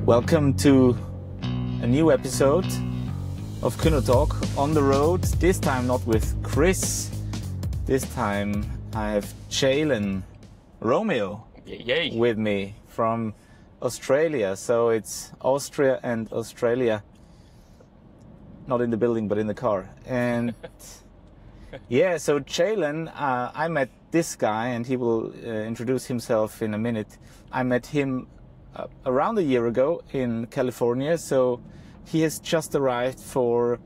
Welcome to a new episode of Kynotalk on the road. This time not with Chris. This time I have Jalen Romeo with me from Australia. So it's Austria and Australia. Not in the building, but in the car. And yeah, so Jaylen, I met this guy, and he will introduce himself in a minute. I met him around a year ago in California. So he has just arrived for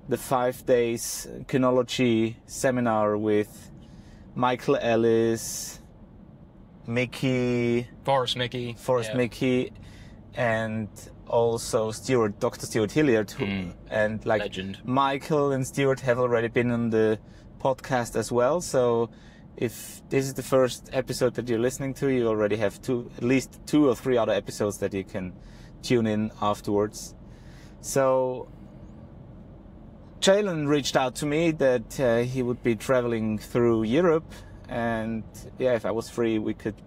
the 5 days kynology seminar with Michael Ellis, Forrest Mickey, and also Dr. Stuart Hilliard, and like legend. Michael and Stuart have already been on the podcast as well. So if this is the first episode that you're listening to, you already have at least two or three other episodes that you can tune in afterwards. So Jaylen reached out to me that he would be traveling through Europe, and yeah, if I was free, we could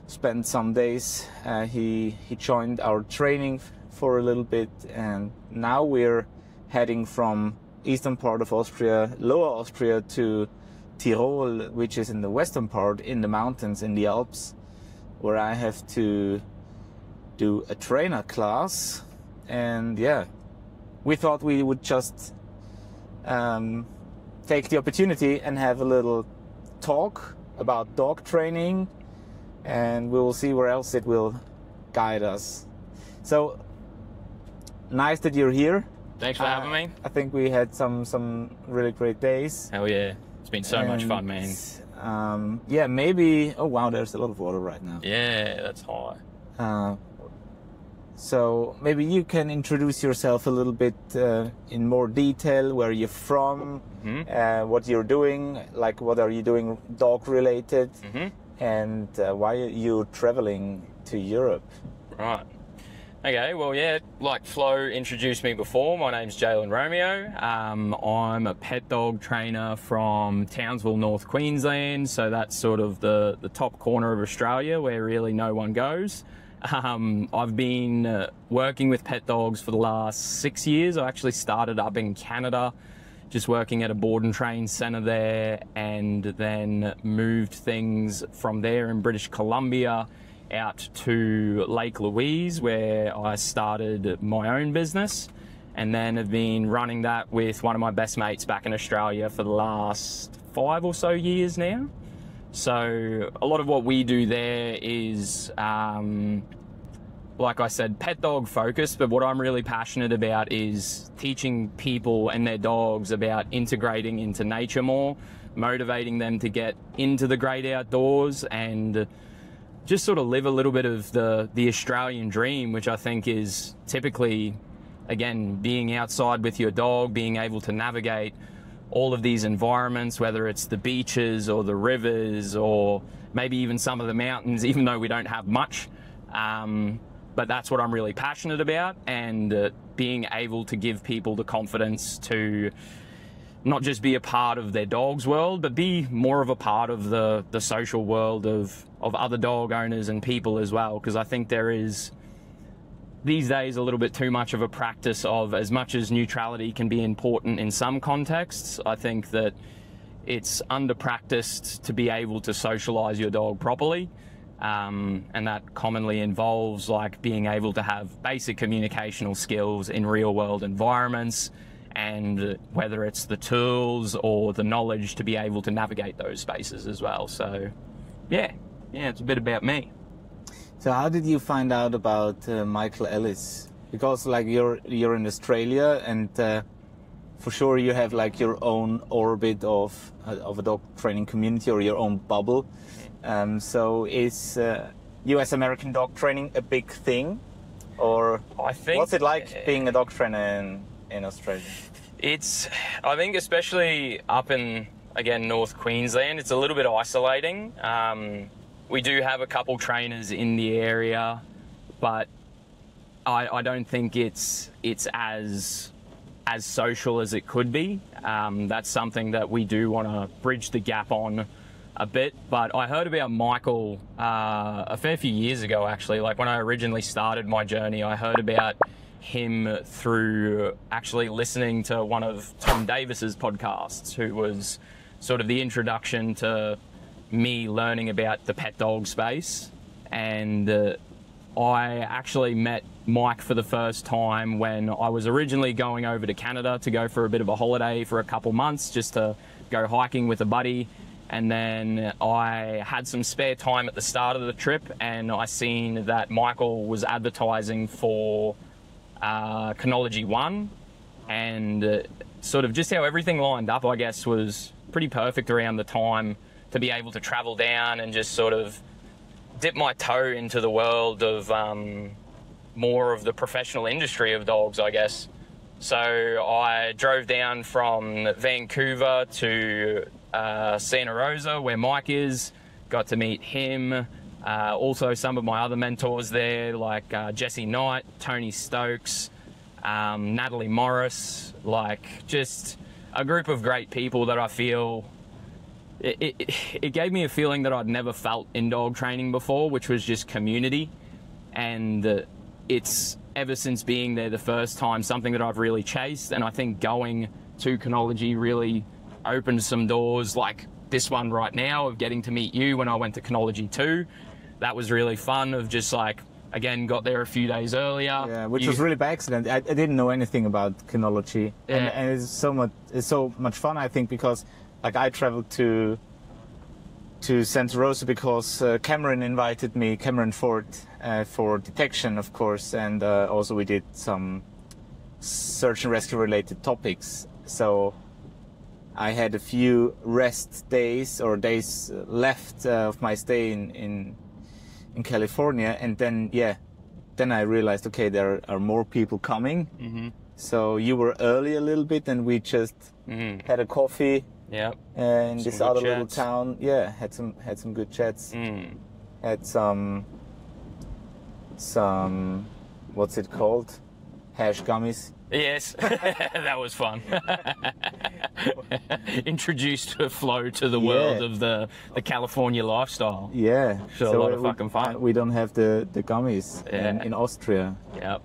spend some days. He joined our training for a little bit, and now we're heading from eastern part of Austria, Lower Austria, to Tyrol, which is in the western part, in the mountains, in the Alps, where I have to do a trainer class. And yeah, we thought we would just take the opportunity and have a little talk about dog training, and we will see where else it will guide us. So nice that you're here. Thanks for having me. I think we had some really great days. Hell yeah. It's been so much fun, man. Yeah, maybe... Oh, wow, there's a lot of water right now. Yeah, that's high. So maybe you can introduce yourself a little bit in more detail, where you're from, what you're doing, like what are you doing dog related, and why are you traveling to Europe? Right. Okay, well, yeah, like Flo introduced me before, my name's Jalen Romeo. I'm a pet dog trainer from Townsville, North Queensland, so that's sort of the top corner of Australia where really no one goes. I've been working with pet dogs for the last 6 years. I actually started up in Canada, just working at a board and train centre there, and then moved things from there in British Columbia out to Lake Louise, where I started my own business, and then have been running that with one of my best mates back in Australia for the last 5 or so years now. So a lot of what we do there is, like I said, pet dog focused, but what I'm really passionate about is teaching people and their dogs about integrating into nature more, motivating them to get into the great outdoors, and just sort of live a little bit of the Australian dream, which I think is typically, again, being outside with your dog, being able to navigate all of these environments, whether it's the beaches or the rivers or maybe even some of the mountains, even though we don't have much. But that's what I'm really passionate about, and being able to give people the confidence to not just be a part of their dog's world, but be more of a part of the social world of other dog owners and people as well. Because I think there is, these days, a little bit too much of a practice of, as much as neutrality can be important in some contexts, I think that it's under-practiced to be able to socialize your dog properly. And that commonly involves like being able to have basic communicational skills in real world environments, and whether it's the tools or the knowledge to be able to navigate those spaces as well. So yeah, it's a bit about me. So how did you find out about Michael Ellis? Because like you're in Australia, and for sure you have like your own orbit of a dog training community, or your own bubble. So is US American dog training a big thing, or what's it like being a dog trainer in Australia? I think especially up in, again, North Queensland, it's a little bit isolating. We do have a couple trainers in the area, but I don't think it's as social as it could be. That's something that we do want to bridge the gap on a bit, but I heard about Michael a fair few years ago, actually. Like when I originally started my journey, I heard about him through actually listening to one of Tom Davis's podcasts, who was sort of the introduction to me learning about the pet dog space. And I actually met Mike for the first time when I was originally going over to Canada to go for a bit of a holiday for a couple months, just to go hiking with a buddy. And then I had some spare time at the start of the trip, and I seen that Michael was advertising for Kynology 1, and sort of just how everything lined up, I guess, was pretty perfect around the time to be able to travel down and just sort of dip my toe into the world of more of the professional industry of dogs, I guess. So I drove down from Vancouver to Santa Rosa, where Mike is, got to meet him. Also some of my other mentors there, like Jesse Knight, Tony Stokes, Natalie Morris, like just a group of great people that I feel, it gave me a feeling that I'd never felt in dog training before, which was just community. And it's, ever since being there the first time, something that I've really chased. And I think going to Kynology really opened some doors, like this one right now of getting to meet you when I went to Kynology 2. That was really fun, of just like, again, got there a few days earlier. Yeah, which was really by accident. I didn't know anything about Kynology. Yeah. And it's so much fun, I think, because like I traveled to Santa Rosa because Cameron invited me, Cameron Ford, for detection, of course, and also we did some search and rescue related topics. So I had a few rest days or days left of my stay in California, and then I realized, okay, there are more people coming. Mm-hmm. So you were early a little bit, and we just had a coffee. Yeah. In this other little town. Yeah, had some good chats. Had some what's it called? Hash gummies. Yes, that was fun. Introduced Flo to the world of the California lifestyle. Yeah. So a lot of fucking fun. We don't have the gummies in Austria. Yep.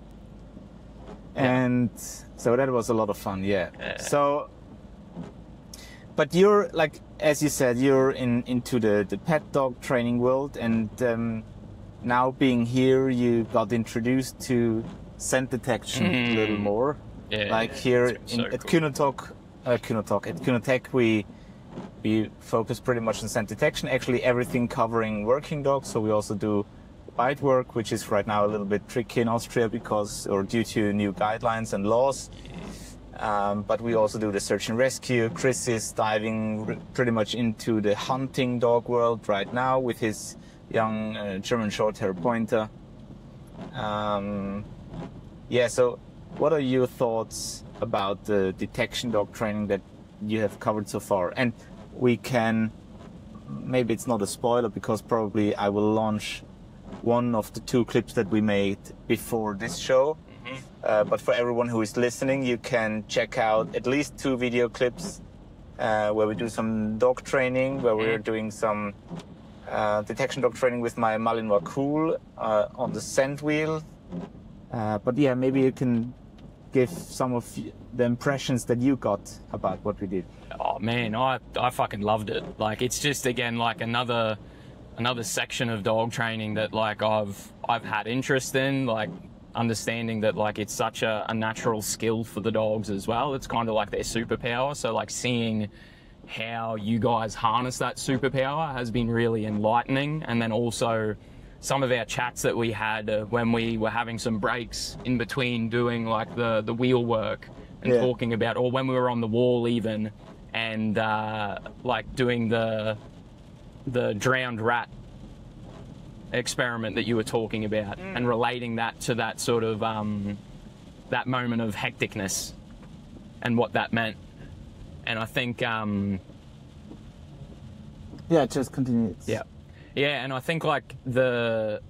And so that was a lot of fun, yeah. So, but you're, like, as you said, you're into the pet dog training world, and now being here, you got introduced to scent detection a little more. Yeah, like here at Kynotalk, at Kynotalk, we focus pretty much on scent detection. Actually, everything covering working dogs. So we also do bite work, which is right now a little bit tricky in Austria due to new guidelines and laws. But we also do the search and rescue. Chris is diving pretty much into the hunting dog world right now with his young German Shorthair Pointer. So what are your thoughts about the detection dog training that you have covered so far? And maybe it's not a spoiler, because probably I will launch one of the 2 clips that we made before this show. But for everyone who is listening, you can check out at least 2 video clips where we do some dog training, where we're doing some detection dog training with my Malinois Cool on the scent wheel. But yeah, maybe you can give some of the impressions that you got about what we did. Oh man, I fucking loved it. Like, it's just, again, like another section of dog training that like I've had interest in, like understanding that like it's such a natural skill for the dogs as well. It's kind of like their superpower. So like seeing how you guys harness that superpower has been really enlightening. And then also some of our chats that we had when we were having some breaks in between doing like the wheel work and talking about, or when we were on the wall even, and like doing the drowned rat experiment that you were talking about, and relating that to that sort of that moment of hecticness and what that meant. And I think just continue. Yeah, and I think like the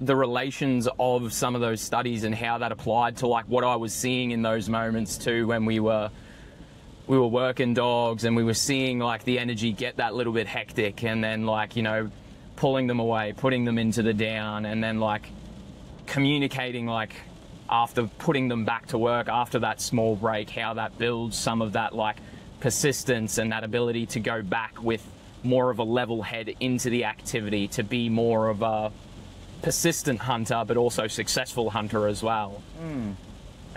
relations of some of those studies and how that applied to like what I was seeing in those moments too, when we were we were working dogs and we were seeing like the energy get that little bit hectic, and then like, you know, pulling them away, putting them into the down, and then like communicating like after putting them back to work after that small break, how that builds some of that like persistence and that ability to go back with more of a level head into the activity, to be more of a persistent hunter but also successful hunter as well.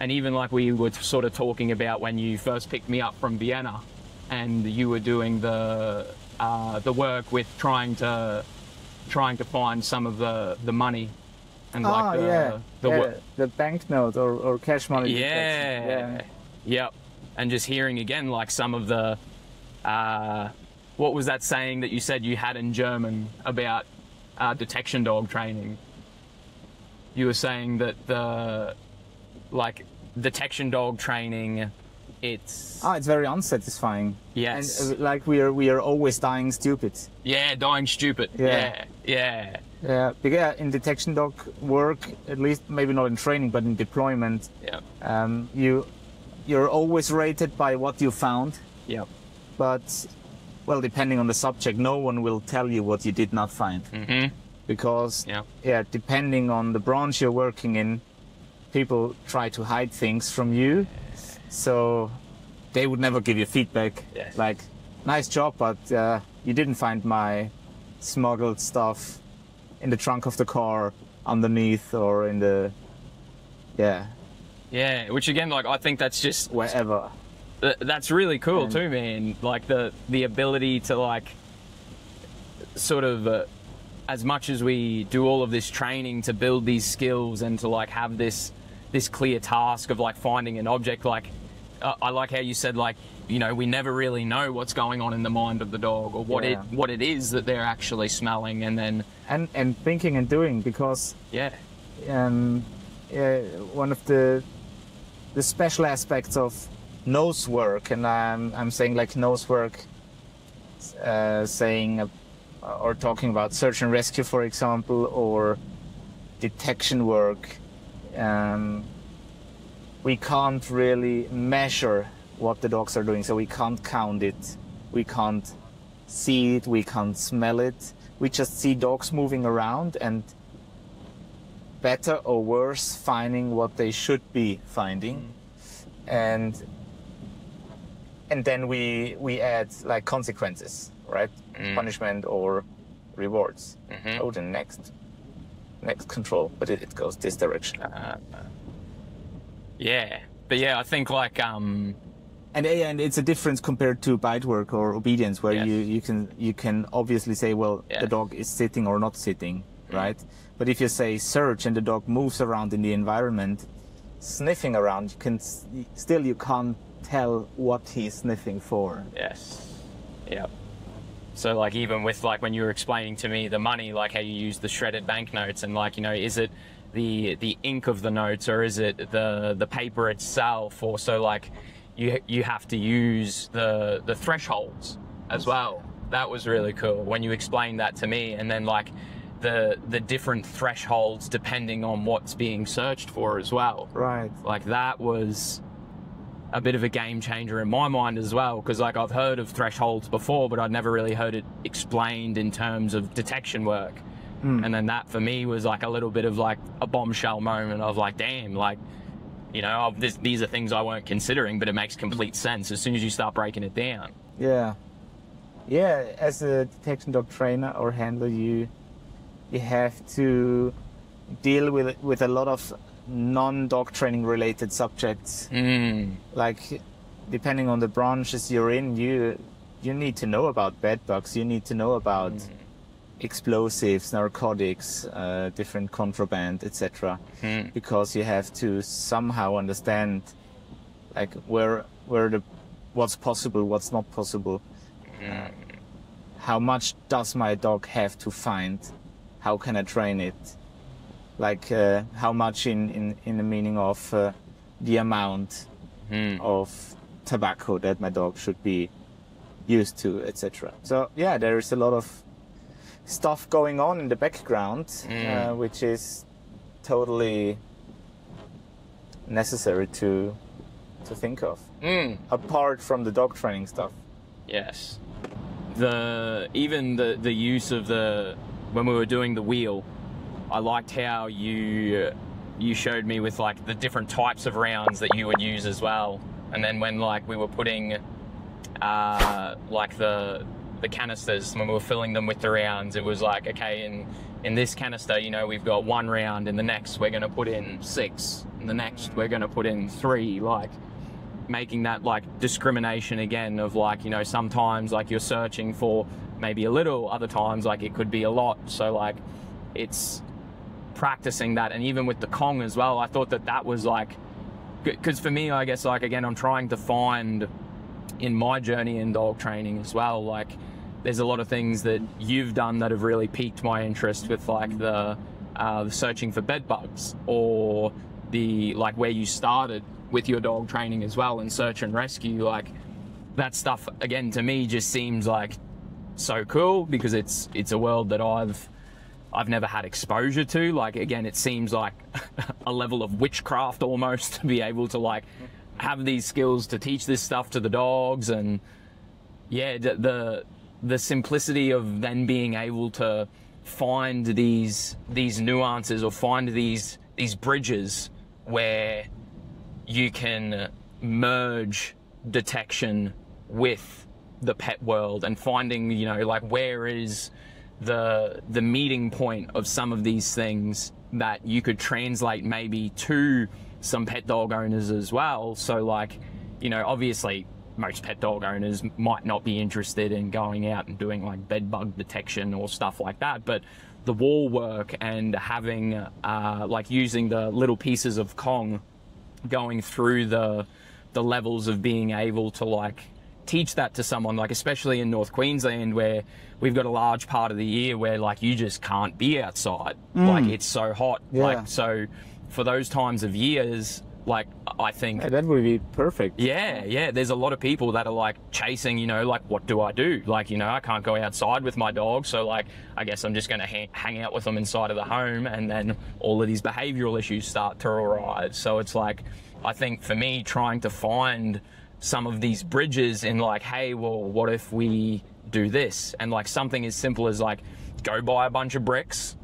And even like we were sort of talking about when you first picked me up from Vienna and you were doing the work with trying to find some of the money and like the banknote or cash money. Yep. And just hearing again like some of the what was that saying that you said you had in German about detection dog training? You were saying that the like detection dog training, it's very unsatisfying. Yes. And like we are always dying stupid. Yeah, dying stupid. Yeah. Because in detection dog work, at least maybe not in training, but in deployment, you're always rated by what you found. Yeah. But well, depending on the subject, no one will tell you what you did not find. Because depending on the branch you're working in, people try to hide things from you, so they would never give you feedback. Like, nice job, but you didn't find my smuggled stuff in the trunk of the car underneath or in the which again, like, I think that's just wherever. That's really cool too, man. Like the ability to like sort of as much as we do all of this training to build these skills and to like have this clear task of like finding an object, like I like how you said, like, you know, we never really know what's going on in the mind of the dog or what it is that they're actually smelling, and then and thinking and doing, because one of the special aspects of nose work, and I'm saying like nose work, saying or talking about search and rescue, for example, or detection work. We can't really measure what the dogs are doing, so we can't count it, we can't see it, we can't smell it. We just see dogs moving around and better or worse finding what they should be finding. And then we add like consequences, right? Punishment or rewards. Oh, the next control, but it goes this direction. But I think like and it's a difference compared to bite work or obedience, where you can obviously say, well, the dog is sitting or not sitting, right? But if you say search and the dog moves around in the environment, sniffing around, you can't tell what he's sniffing for. So like even with like when you were explaining to me the money, like how you use the shredded banknotes, and like, you know, is it the ink of the notes or is it the paper itself? Or so like you have to use the thresholds as well. That was really cool when you explained that to me, and then like the different thresholds depending on what's being searched for as well. Right. Like that was a bit of a game changer in my mind as well, because like I've heard of thresholds before, but I'd never really heard it explained in terms of detection work. And then that for me was like a little bit of like a bombshell moment of like, damn, like, you know, these are things I weren't considering, but it makes complete sense as soon as you start breaking it down. As a detection dog trainer or handler, you have to deal with a lot of non-dog training related subjects. Like, depending on the branches you're in, you need to know about bed bugs, you need to know about explosives, narcotics, different contraband, etc. Because you have to somehow understand like what's possible, what's not possible. How much does my dog have to find? How can I train it? Like how much in the meaning of the amount of tobacco that my dog should be used to, etc. So there is a lot of stuff going on in the background, which is totally necessary to to think of, apart from the dog training stuff. Yes. Even the use of when we were doing the wheel, I liked how you showed me with like the different types of rounds that you would use as well. And then when like we were putting like the canisters, when we were filling them with the rounds, it was like, okay, in this canister, you know, we've got 1 round, in the next we're going to put in 6, in the next we're going to put in 3, like making that like discrimination again of like, you know, sometimes like you're searching for maybe a little, other times like it could be a lot. So like it's practicing that. And even with the Kong as well, I thought that was like, because for me, I guess, like, again, I'm trying to find in my journey in dog training as well, like there's a lot of things that you've done that have really piqued my interest with like the searching for bed bugs, or the like where you started with your dog training as well, and search and rescue. Like that stuff, again, to me just seems like so cool, because it's a world that I've never had exposure to. Like, again, it seems like a level of witchcraft almost to be able to like have these skills to teach this stuff to the dogs. And yeah, the simplicity of then being able to find these nuances, or find these bridges where you can merge detection with the pet world, and finding, you know, like where is the meeting point of some of these things that you could translate maybe to some pet dog owners as well. So like, you know, obviously most pet dog owners might not be interested in going out and doing like bed bug detection or stuff like that, but the wall work and having like using the little pieces of Kong, going through the levels of being able to like teach that to someone, like especially in North Queensland, where we've got a large part of the year where like you just can't be outside, like it's so hot. Like, so for those times of years, like I think that would be perfect. Yeah, there's a lot of people that are like chasing, you know, like what do I do? Like, you know, I can't go outside with my dog, so like I guess I'm just going to hang out with them inside of the home, and then all of these behavioral issues start to arise. So it's like, I think for me, trying to find some of these bridges in like, hey, well, what if we do this? And like something as simple as like, go buy a bunch of bricks,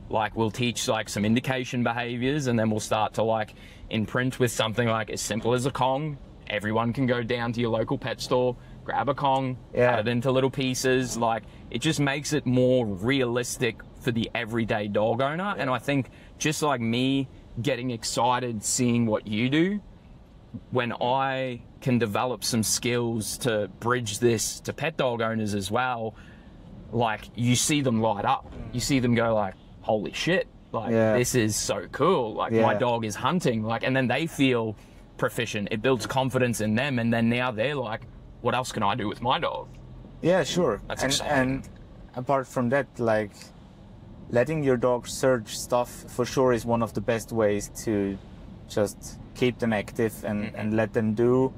like we'll teach like some indication behaviors, and then we'll start to like imprint with something like as simple as a Kong. Everyone can go down to your local pet store, grab a Kong, cut it into little pieces. Like it just makes it more realistic for the everyday dog owner. And I think just like me getting excited seeing what you do, when I can develop some skills to bridge this to pet dog owners as well, like you see them light up, you see them go like, holy shit, like this is so cool, like my dog is hunting, like, and then they feel proficient, it builds confidence in them, and then now they're like, what else can I do with my dog? Yeah, sure. That's exciting. And apart from that, like letting your dog search stuff for sure is one of the best ways to just keep them active and let them do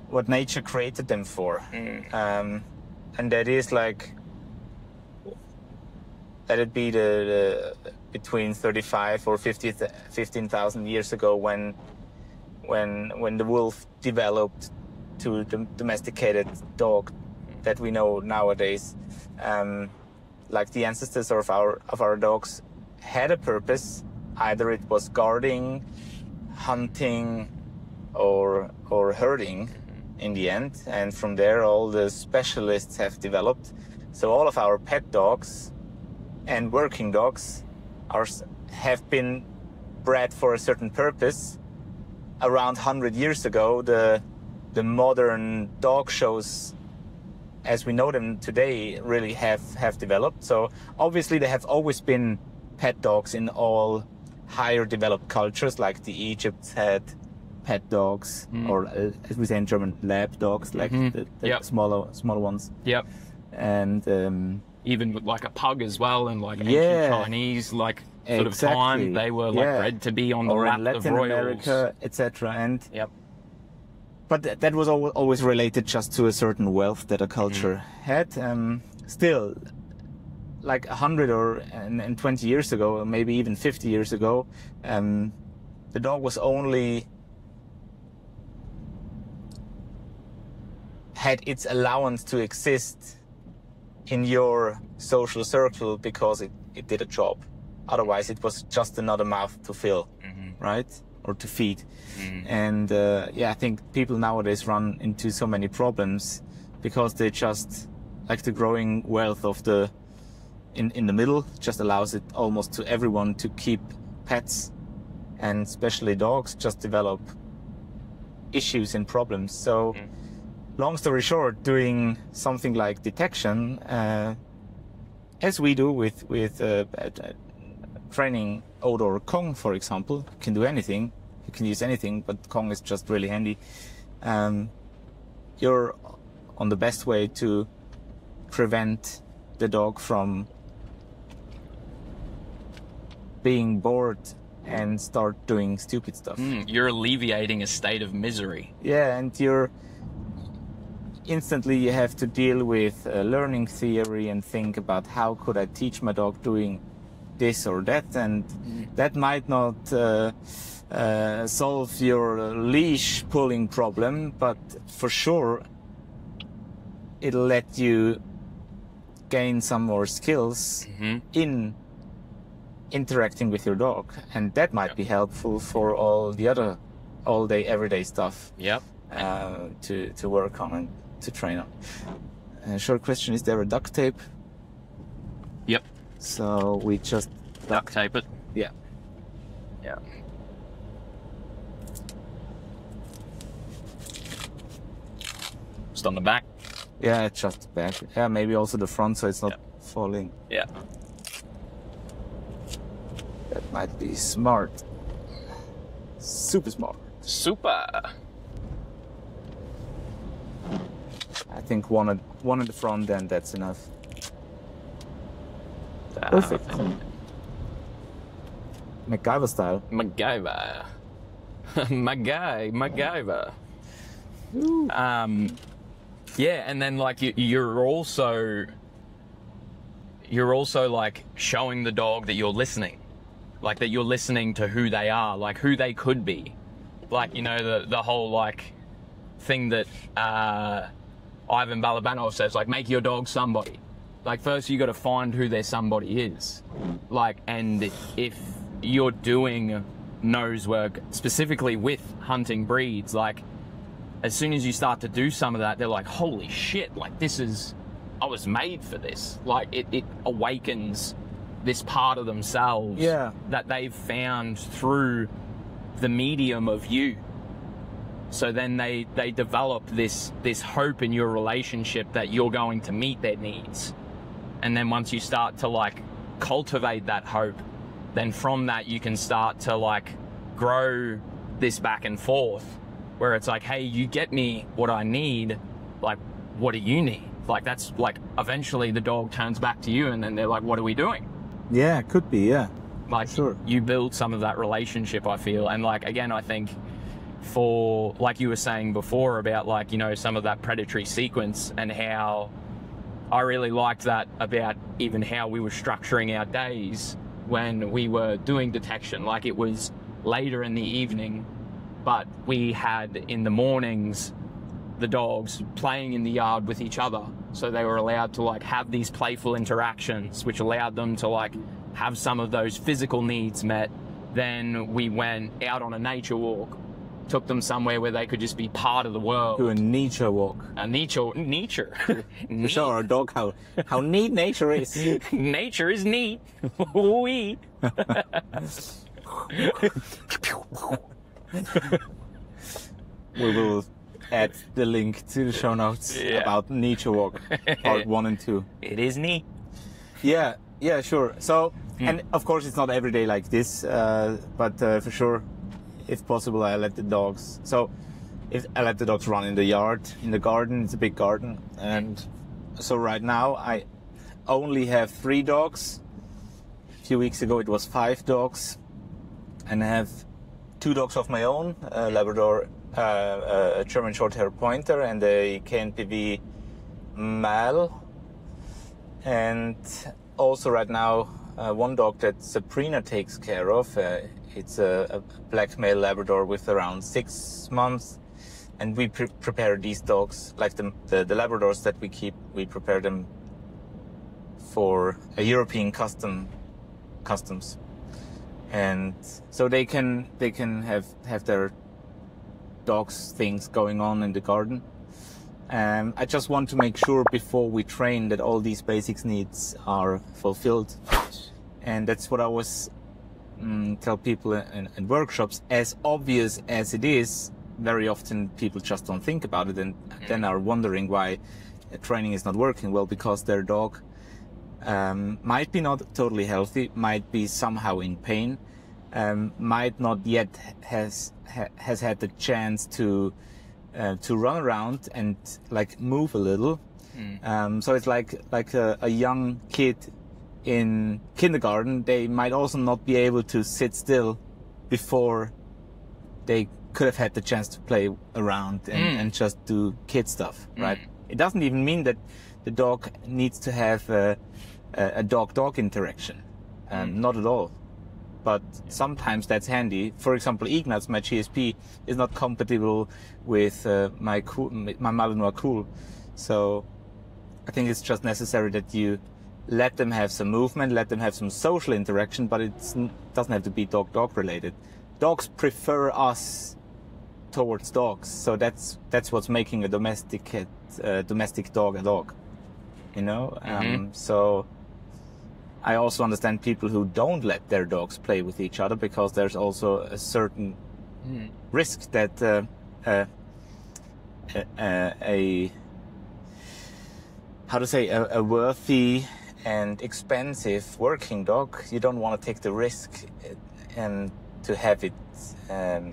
what nature created them for. And that is like, let it be the between 35 or 15,000 years ago when the wolf developed to the domesticated dog that we know nowadays. Like the ancestors of our dogs had a purpose. Either it was guarding, hunting, or herding in the end. And from there, all the specialists have developed. So all of our pet dogs and working dogs have been bred for a certain purpose. Around 100 years ago, the modern dog shows as we know them today really have developed. So obviously there have always been pet dogs in all higher developed cultures, like the Egypt had pet dogs, or as we say in German, lab dogs, like the smaller ones. Yep. And even with like a pug as well, and like ancient Chinese, like sort of time, they were like bred to be on the lap Latin of royals. America, etc. And but that was always related just to a certain wealth that a culture had. Still, like 100 or 20 years ago, or maybe even 50 years ago, the dog was only had its allowance to exist in your social circle because it did a job. Otherwise, it was just another mouth to fill, right? Or to feed. And I think people nowadays run into so many problems because they just, like the growing wealth of the, in the middle, just allows it almost to everyone to keep pets, and especially dogs just develop issues and problems. So long story short, doing something like detection, as we do with training Odo or Kong, for example, you can do anything, you can use anything, but Kong is just really handy. You're on the best way to prevent the dog from being bored and start doing stupid stuff. You're alleviating a state of misery. Yeah, and instantly you have to deal with learning theory and think about how could I teach my dog doing this or that, and that might not solve your leash pulling problem, but for sure it'll let you gain some more skills in interacting with your dog, and that might be helpful for all the other all-day, everyday stuff. To work on and to train on. Short question: is there a duct tape? Yep. So we just duct tape it. Yeah. Just on the back. Yeah, it's just the back. Yeah, maybe also the front, so it's not falling. Yeah. That might be smart. Super smart. Super. I think one at the front, then that's enough. Perfect. MacGyver style. MacGyver. MacGyver. Yeah, and then like you're also like showing the dog that you're listening. Like that you're listening to who they are, like who they could be. Like, you know, the whole like thing that Ivan Balabanov says, like, make your dog somebody. Like, first you got to find who their somebody is. Like, and if you're doing nose work specifically with hunting breeds, like, as soon as you start to do some of that, they're like, holy shit, like, I was made for this. Like, it awakens this part of themselves that they've found through the medium of you. So then they develop this hope in your relationship that you're going to meet their needs. And then once you start to like cultivate that hope, then from that you can start to like grow this back and forth where it's like, hey, you get me what I need, like, what do you need? Like, that's like, eventually the dog turns back to you and then they're like, what are we doing? Yeah, it could be, yeah. Like, sure. You build some of that relationship, I feel. And like, again, I think for, like you were saying before about like, you know, some of that predatory sequence and how I really liked that about even how we were structuring our days when we were doing detection. Like, it was later in the evening, but we had in the mornings the dogs playing in the yard with each other. So they were allowed to like have these playful interactions, which allowed them to like have some of those physical needs met. Then we went out on a nature walk, took them somewhere where they could just be part of the world. Do a nature walk. A nature. To show our dog how neat nature is. Nature is neat. We. We will add the link to the show notes about nature walk, part 1 and 2. It is neat. Yeah, sure. So, and of course it's not every day like this, but for sure, if possible, I let the dogs. So, if I let the dogs run in the yard, in the garden, it's a big garden, and so right now I only have 3 dogs. A few weeks ago it was 5 dogs, and I have 2 dogs of my own, a Labrador, a German Shorthair Pointer, and a KNPV male. And also right now, one dog that Sabrina takes care of. It's a black male Labrador with around 6 months, and we prepare these dogs, like the Labradors that we keep, we prepare them for a European customs, and so they can have their dogs things going on in the garden. I just want to make sure before we train that all these basics needs are fulfilled, and that's what I was tell people in workshops. As obvious as it is, very often people just don't think about it, and then are wondering why training is not working well, because their dog might be not totally healthy, might be somehow in pain, might not yet has had the chance to run around and like move a little. So it's like a young kid in kindergarten. They might also not be able to sit still before they could have had the chance to play around and just do kid stuff, right? It doesn't even mean that the dog needs to have a dog-dog interaction, not at all. But sometimes that's handy. For example, Ignaz, my GSP, is not compatible with my Malinois Cool. So I think it's just necessary that you let them have some movement, let them have some social interaction, but it doesn't have to be dog-dog related. Dogs prefer us towards dogs, so that's what's making a domestic dog a dog, you know. So I also understand people who don't let their dogs play with each other, because there's also a certain risk that a worthy and expensive working dog, you don't want to take the risk and to have it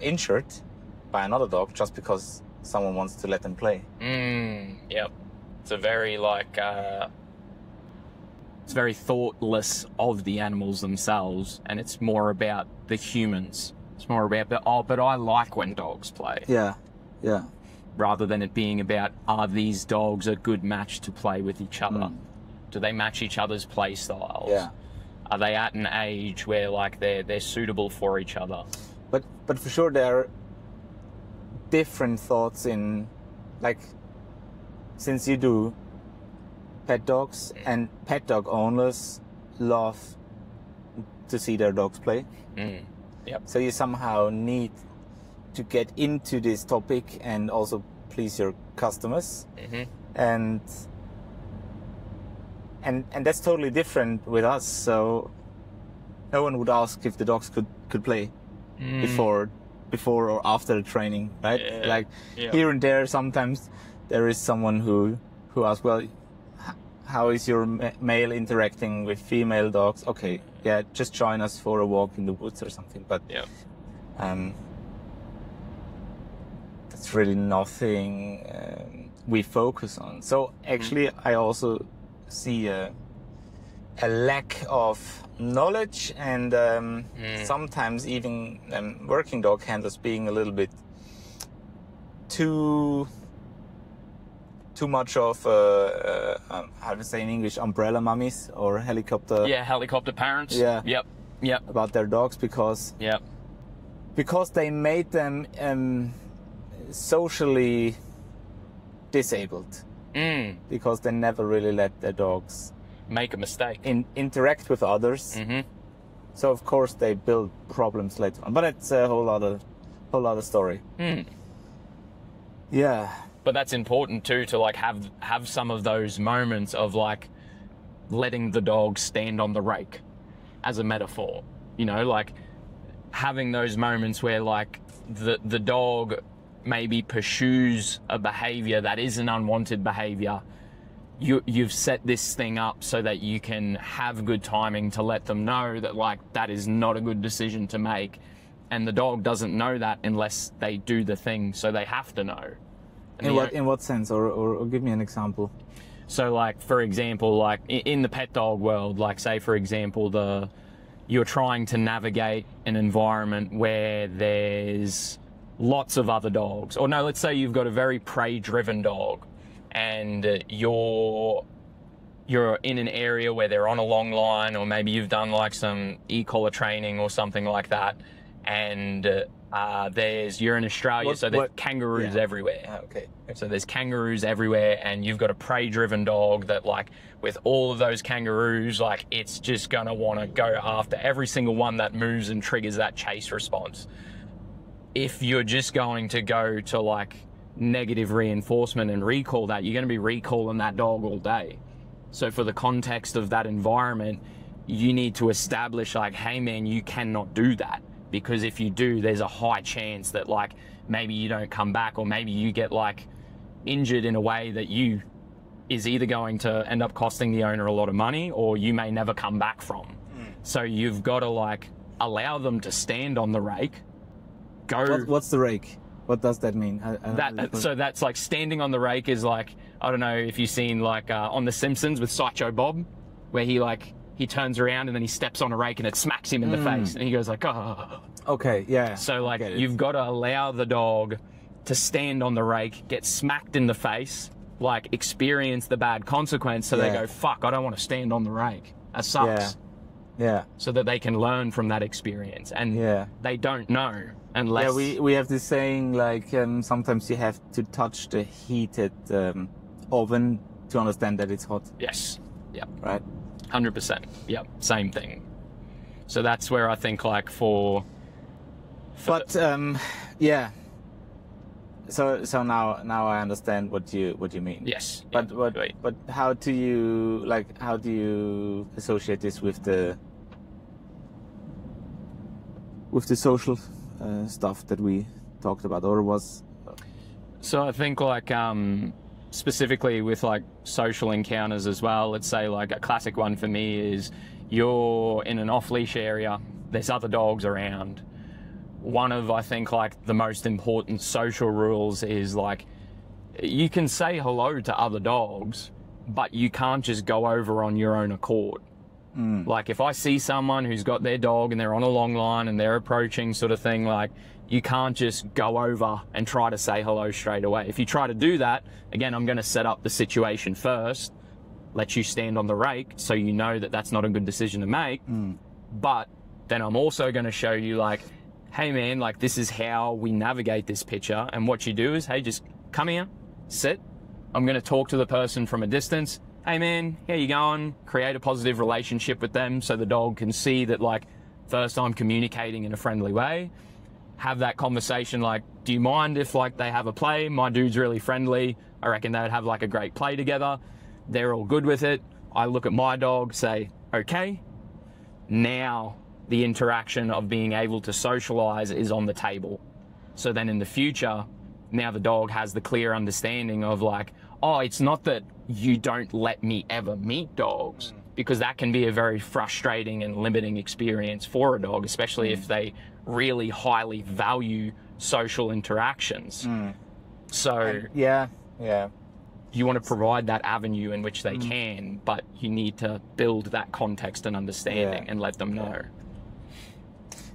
injured by another dog just because someone wants to let them play. Yep. It's a very it's very thoughtless of the animals themselves, and it's more about the humans. It's more about but I like when dogs play. Yeah. Rather than it being about, are these dogs a good match to play with each other? Do they match each other's play styles? Yeah. Are they at an age where like they're suitable for each other? But for sure there are different thoughts in, like, since you do pet dogs, and pet dog owners love to see their dogs play. Yep. So you somehow need to get into this topic and also please your customers. And that's totally different with us. So no one would ask if the dogs could play before or after the training, right? Here and there, sometimes there is someone who asks, well, how is your male interacting with female dogs? Okay, yeah, just join us for a walk in the woods or something. But that's really nothing we focus on. So actually, I also see a lack of knowledge, and sometimes even working dog handlers being a little bit too much of how to say in English, umbrella mummies or helicopter. Yeah, helicopter parents. Yeah. Yep. About their dogs, because they made them socially disabled. Because they never really let their dogs make a mistake, interact with others. So of course they build problems later on, but it's a whole other story. Yeah. But that's important too, to like have some of those moments of like letting the dog stand on the rake, as a metaphor, you know, like having those moments where like the dog maybe pursues a behavior that is an unwanted behavior. You've set this thing up so that you can have good timing to let them know that like that is not a good decision to make, and the dog doesn't know that unless they do the thing, so they have to know. In what sense, or give me an example? So like, for example, like in the pet dog world, like say for example, you're trying to navigate an environment where there's lots of other dogs, or no, let's say you've got a very prey-driven dog, and you're in an area where they're on a long line, or maybe you've done like some e-collar training or something like that, and You're in Australia, so there's kangaroos everywhere. Okay. So there's kangaroos everywhere, and you've got a prey-driven dog that, like, with all of those kangaroos, like, it's just going to want to go after every single one that moves and triggers that chase response. If you're just going to go to, like, negative reinforcement and recall that, you're going to be recalling that dog all day. So for the context of that environment, you need to establish, like, hey, man, you cannot do that. Because if you do, there's a high chance that, like, maybe you don't come back, or maybe you get, like, injured in a way that is either going to end up costing the owner a lot of money, or you may never come back from. So you've got to, like, allow them to stand on the rake. What's the rake? What does that mean? So that's like standing on the rake is like, I don't know if you've seen, like, on The Simpsons with Sideshow Bob, where he turns around and then he steps on a rake and it smacks him in the face, and he goes like, oh. Okay, yeah. So, like, you've got to allow the dog to stand on the rake, get smacked in the face, like, experience the bad consequence, so they go, fuck, I don't want to stand on the rake. That sucks. Yeah. So that they can learn from that experience. And they don't know unless... Yeah, we have this saying, like, sometimes you have to touch the heated oven to understand that it's hot. Yes. Yep. Right? 100%. Yep. Same thing. So that's where I think, like, But yeah. So now I understand what you mean. Yes. But how do you associate this with the social stuff that we talked about, or was? So I think, like, specifically with, like, social encounters as well. Let's say, like, a classic one for me is you're in an off-leash area. There's other dogs around. One of, I think, like, the most important social rules is, like, you can say hello to other dogs, but you can't just go over on your own accord. Like, if I see someone who's got their dog and they're on a long line and they're approaching, sort of thing, like, you can't just go over and try to say hello straight away. If you try to do that, again, I'm going to set up the situation first, let you stand on the rake so you know that that's not a good decision to make. But then I'm also going to show you, like, hey, man, like, this is how we navigate this picture. And what you do is, hey, just come here, sit. I'm going to talk to the person from a distance. Hey, man, how you going? Create a positive relationship with them so the dog can see that, like, first I'm communicating in a friendly way. Have that conversation, like, do you mind if, like, they have a play? My dude's really friendly. I reckon they'd have, like, a great play together. They're all good with it. I look at my dog, say, okay. Now the interaction of being able to socialize is on the table. So then in the future, now the dog has the clear understanding of, like, oh, it's not that you don't let me ever meet dogs, because that can be a very frustrating and limiting experience for a dog, especially if they really highly value social interactions. So yeah. You want to provide that avenue in which they can, but you need to build that context and understanding and let them know.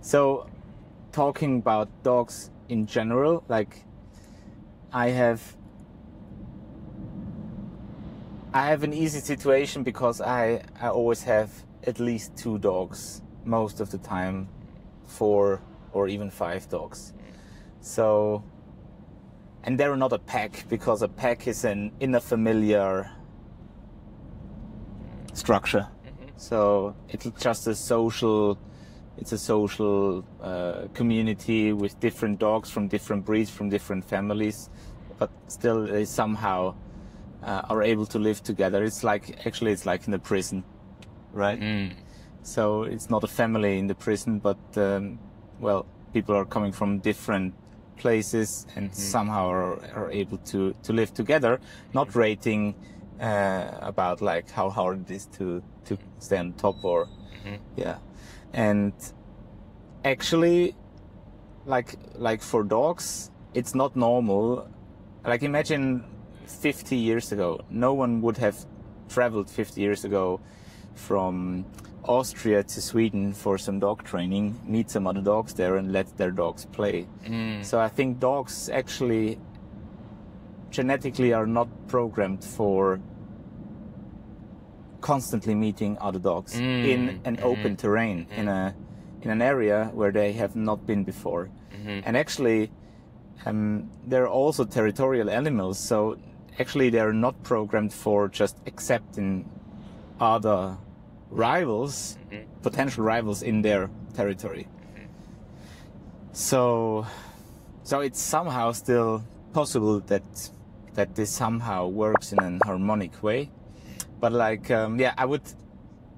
So, talking about dogs in general, like, I have an easy situation because I always have at least 2 dogs most of the time, 4 or even 5 dogs. So, and they're not a pack, because a pack is an inner-familiar structure. So it's just a social community with different dogs from different breeds, from different families, but still they somehow are able to live together. It's like in a prison, right? So it's not a family in the prison, but people are coming from different places and somehow are able to live together, not rating about, like, how hard it is to stay on top, or and actually, like for dogs, it's not normal. Like, imagine 50 years ago, no one would have traveled 50 years ago from Austria to Sweden for some dog training, meet some other dogs there and let their dogs play. So I think dogs actually genetically are not programmed for constantly meeting other dogs in an open terrain, in an area where they have not been before. And actually, they're also territorial animals, so actually they're not programmed for just accepting other rivals, potential rivals in their territory. So it's somehow still possible that this somehow works in a harmonic way. But like, I would,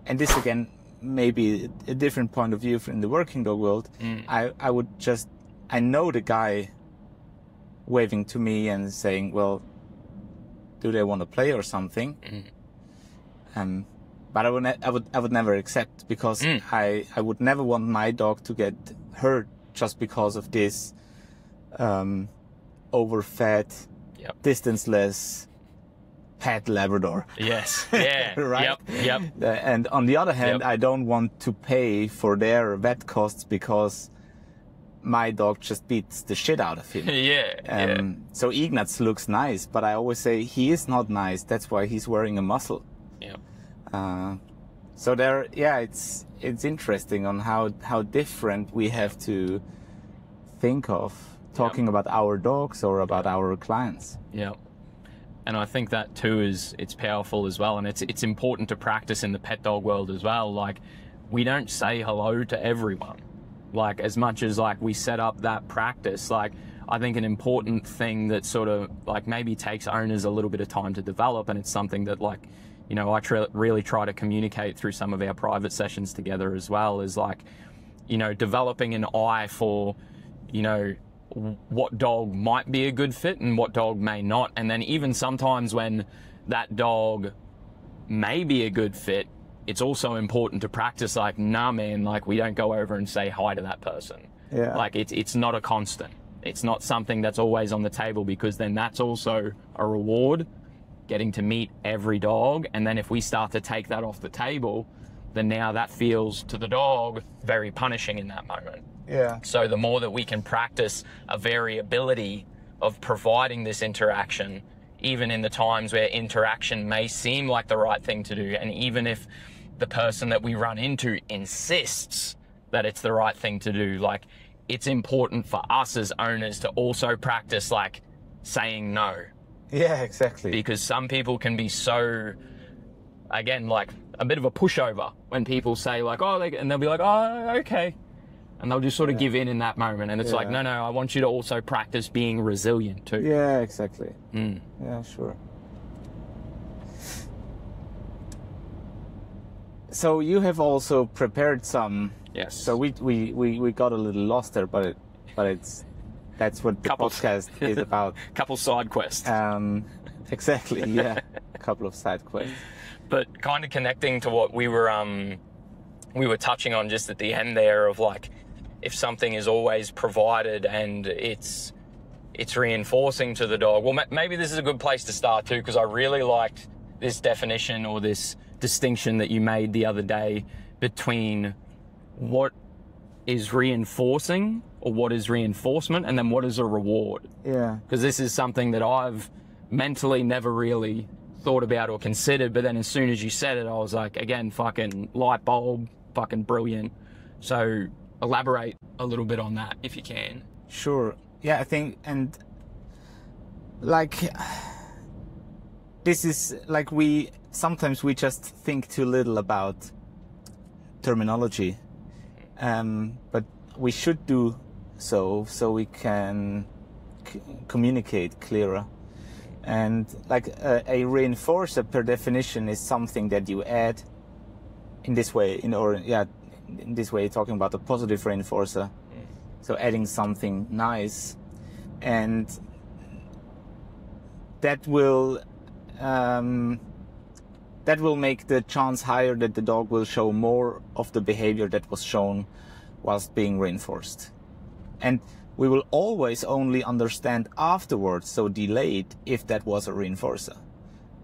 and this again, maybe a different point of view in the working dog world. I know the guy waving to me and saying, well, do they want to play or something? But I would never accept, because I would never want my dog to get hurt just because of this overfed, distance-less pet Labrador. Yes. Yeah. Right? Yep. And on the other hand, I don't want to pay for their vet costs because my dog just beats the shit out of him. So Ignatz looks nice, but I always say he is not nice. That's why he's wearing a muzzle. So there, it's interesting on how different we have to think of talking about our dogs or about our clients. And I think that too it's powerful as well, and it's important to practice in the pet dog world as well. Like, we don't say hello to everyone. Like, as much as like we set up that practice, like, I think an important thing that sort of like maybe takes owners a little bit of time to develop, and it's something that, like, you know, I really try to communicate through some of our private sessions together as well, is like, you know, developing an eye for, you know, what dog might be a good fit and what dog may not. And then even sometimes when that dog may be a good fit, it's also important to practice like, nah, man, like, we don't go over and say hi to that person. Like, it's not a constant. It's not something that's always on the table, because then that's also a reward, getting to meet every dog. And then if we start to take that off the table, then now that feels to the dog very punishing in that moment. So the more that we can practice a variability of providing this interaction, even in the times where interaction may seem like the right thing to do, and even if the person that we run into insists that it's the right thing to do, like, it's important for us as owners to also practice like saying no. Exactly. Because some people can be so, again, like a bit of a pushover when people say like, oh, and they'll be like, oh, okay. And they'll just sort of give in that moment. And it's like, no, I want you to also practice being resilient too. Exactly. Yeah, sure. So you have also prepared some. Yes. So we got a little lost there, but that's what the podcast is about. Couple side quests. Exactly. Yeah. A couple of side quests. But kind of connecting to what we were touching on just at the end there, of like, if something is always provided and it's reinforcing to the dog. Well, maybe this is a good place to start too, because I really liked this definition or this distinction that you made the other day between what is reinforcing or what is reinforcement, and then what is a reward. Because this is something that I've mentally never really thought about or considered, but then as soon as you said it, I was like, again, fucking light bulb, fucking brilliant. So elaborate a little bit on that if you can. Sure. Yeah, I think, and like, this is like, sometimes we just think too little about terminology, but we should do so we can communicate clearer. And like a reinforcer per definition is something that you add in this way, in this way, talking about a positive reinforcer. So adding something nice, and that will make the chance higher that the dog will show more of the behavior that was shown whilst being reinforced. And we will always only understand afterwards, so delayed, if that was a reinforcer.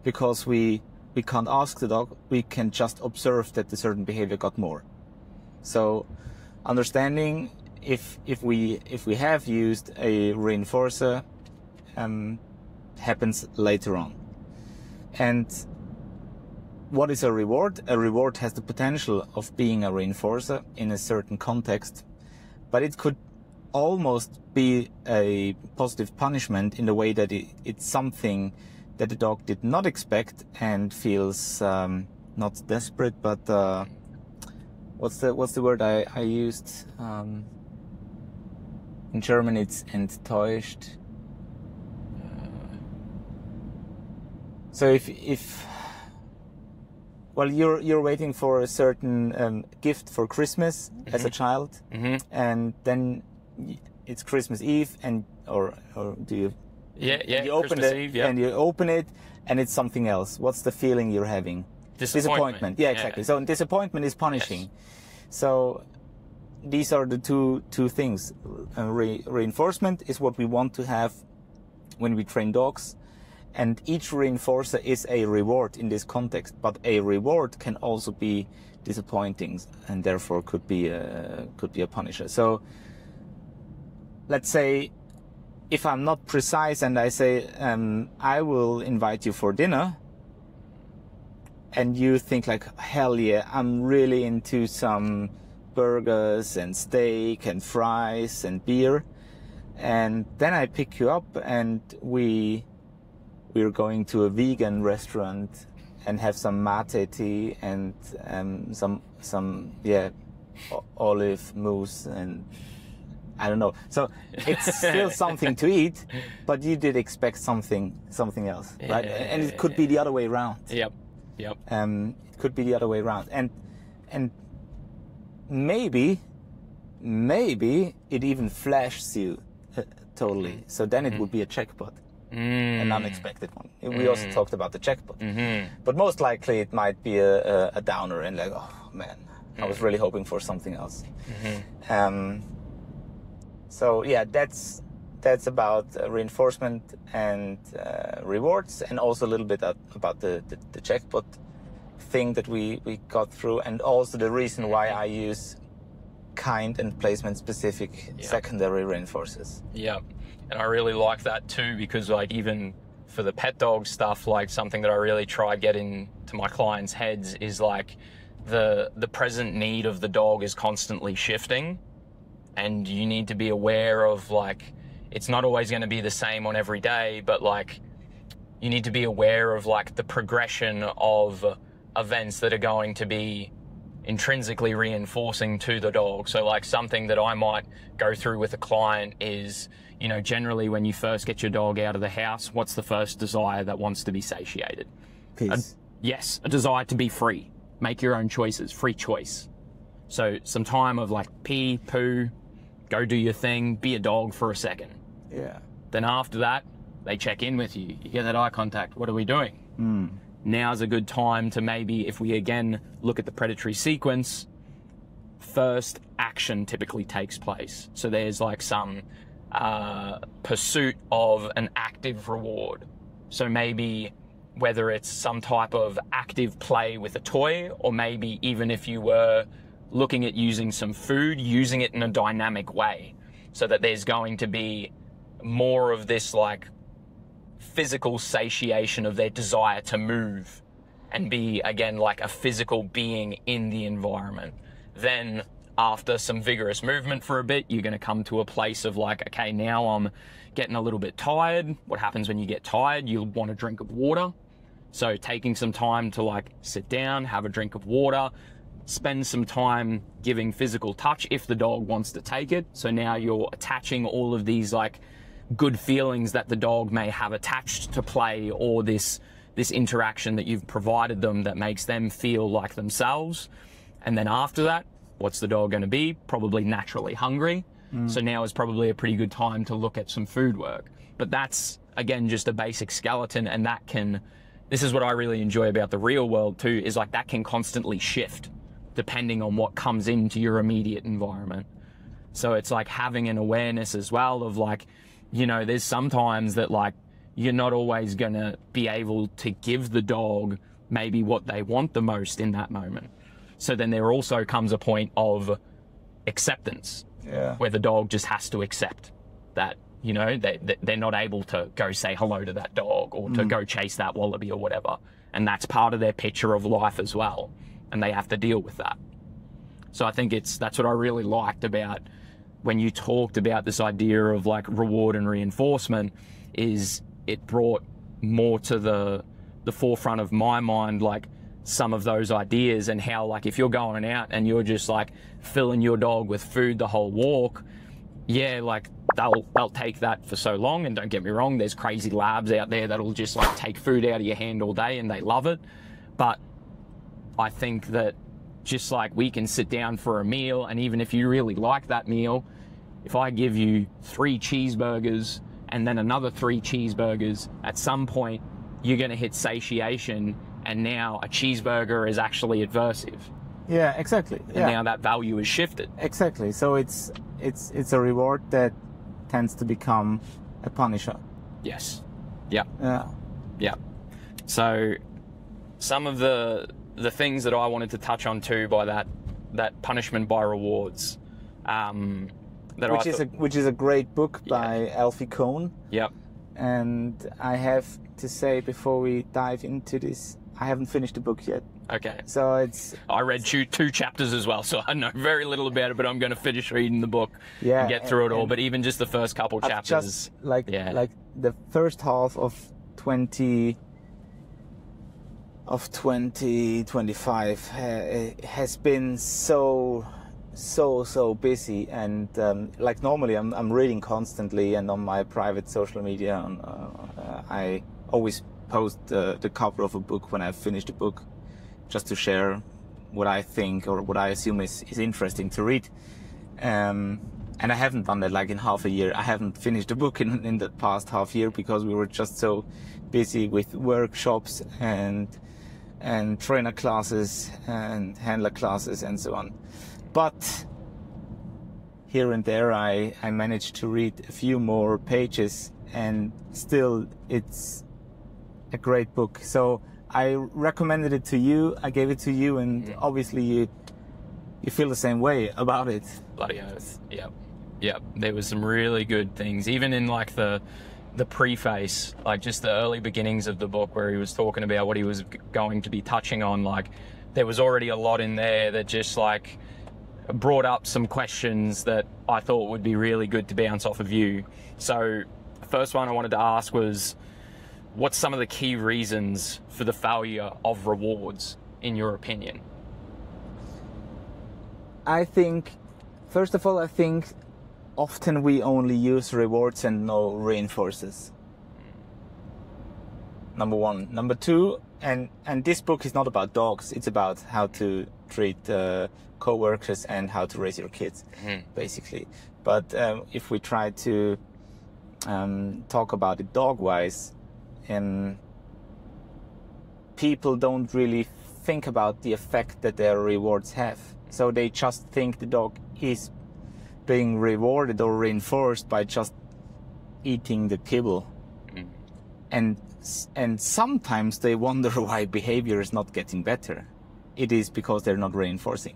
Because we can't ask the dog, we can just observe that the certain behavior got more. So understanding if we have used a reinforcer happens later on. And what is a reward? A reward has the potential of being a reinforcer in a certain context, but it could almost be a positive punishment in the way that it's something that the dog did not expect and feels not desperate, but what's the word I used? In German it's enttäuscht. So if well, you're waiting for a certain gift for Christmas as a child, and then it's Christmas Eve, and or do you? You open Christmas it, Eve, yeah. and you open it, and it's something else. What's the feeling you're having? Disappointment. Yeah, exactly. So disappointment is punishing. Yes. So these are the two things. Reinforcement is what we want to have when we train dogs, and each reinforcer is a reward in this context. But a reward can also be disappointing, and therefore could be a punisher. So let's say, if I'm not precise and I say, I will invite you for dinner, and you think like, hell yeah, I'm really into some burgers and steak and fries and beer, and then I pick you up and we're going to a vegan restaurant and have some mate tea and some olive mousse and I don't know. So it's still something to eat, but you did expect something else, right? And it could be the other way around. Yep. It could be the other way around, and maybe it even flashes you totally. So then it would be a jackpot, an unexpected one. We also talked about the jackpot, but most likely it might be a downer and like, oh man, I was really hoping for something else. So yeah, that's about reinforcement and rewards, and also a little bit about the jackpot thing that we got through, and also the reason why I use kind and placement specific secondary reinforcers. Yeah, and I really like that too, because like even for the pet dog stuff, like something that I really try getting to my clients' heads is like the present need of the dog is constantly shifting. And you need to be aware of like, it's not always going to be the same on every day, but like you need to be aware of like the progression of events that are going to be intrinsically reinforcing to the dog. So like something that I might go through with a client is, you know, generally when you first get your dog out of the house, what's the first desire that wants to be satiated? Peace. Yes, a desire to be free. Make your own choices, free choice. So some time of like pee, poo, go do your thing, be a dog for a second. Yeah. Then after that, they check in with you. You get that eye contact. What are we doing? Now's a good time to maybe, if we again look at the predatory sequence, first action typically takes place. So there's like some pursuit of an active reward. So maybe whether it's some type of active play with a toy, or maybe even if you were looking at using some food, using it in a dynamic way, so that there's going to be more of this like physical satiation of their desire to move and be again like a physical being in the environment. Then after some vigorous movement for a bit, you're going to come to a place of like, okay, now I'm getting a little bit tired. What happens when you get tired? You'll want a drink of water. So taking some time to like sit down, have a drink of water, spend some time giving physical touch if the dog wants to take it. So now you're attaching all of these like good feelings that the dog may have attached to play, or this interaction that you've provided them that makes them feel like themselves. And then after that, what's the dog going to be? Probably naturally hungry. So now is probably a pretty good time to look at some food work. But that's, again, just a basic skeleton, and that can, this is what I really enjoy about the real world too, is like that can constantly shift depending on what comes into your immediate environment. So it's like having an awareness as well of like, you know, there's sometimes that like you're not always going to be able to give the dog maybe what they want the most in that moment. So then there also comes a point of acceptance, where the dog just has to accept that, you know, they're not able to go say hello to that dog or to go chase that wallaby or whatever. and that's part of their picture of life as well, and they have to deal with that. So I think that's what I really liked about when you talked about this idea of like reward and reinforcement, is it brought more to the forefront of my mind, like some of those ideas, and how like if you're going out and you're just like filling your dog with food the whole walk, yeah, like they'll take that for so long. And don't get me wrong, there's crazy labs out there that'll just like take food out of your hand all day and they love it. But I think that just like we can sit down for a meal, and even if you really like that meal, if I give you 3 cheeseburgers and then another 3 cheeseburgers, at some point you're going to hit satiation, and now a cheeseburger is actually adversive. Yeah, exactly. And now that value is shifted. Exactly. So it's a reward that tends to become a punisher. Yes. Yeah. Yeah. Yeah. So some of the things that I wanted to touch on too by that punishment by rewards, which is a great book by Alfie Kohn. Yep. And I have to say before we dive into this, I haven't finished the book yet. Okay. So I read 2 chapters as well, so I know very little about it, but I'm going to finish reading the book and get through it all. But even just the first couple chapters, just like the first half of 2025 has been so busy, and like normally I'm reading constantly, and on my private social media I always post the cover of a book when I've finished a book, just to share what I think or what I assume is interesting to read. And I haven't done that like in half a year. I haven't finished a book in the past half year because we were just so busy with workshops and trainer classes and handler classes and so on. But here and there I managed to read a few more pages, and still it's a great book. So I recommended it to you, I gave it to you, and obviously you feel the same way about it. Bloody oath. Yep. There was some really good things, even in like the preface, like just the early beginnings of the book where he was talking about what he was going to be touching on. Like there was already a lot in there that just like brought up some questions that I thought would be really good to bounce off of you. So the first one I wanted to ask was, what's some of the key reasons for the failure of rewards, in your opinion? I think, first of all, often we only use rewards and no reinforcers. Number one. Number two, and this book is not about dogs, it's about how to treat co-workers and how to raise your kids, basically. But if we try to talk about it dog-wise, people don't really think about the effect that their rewards have. So they just think the dog is being rewarded or reinforced by just eating the kibble. And sometimes they wonder why behavior is not getting better. It is because they're not reinforcing.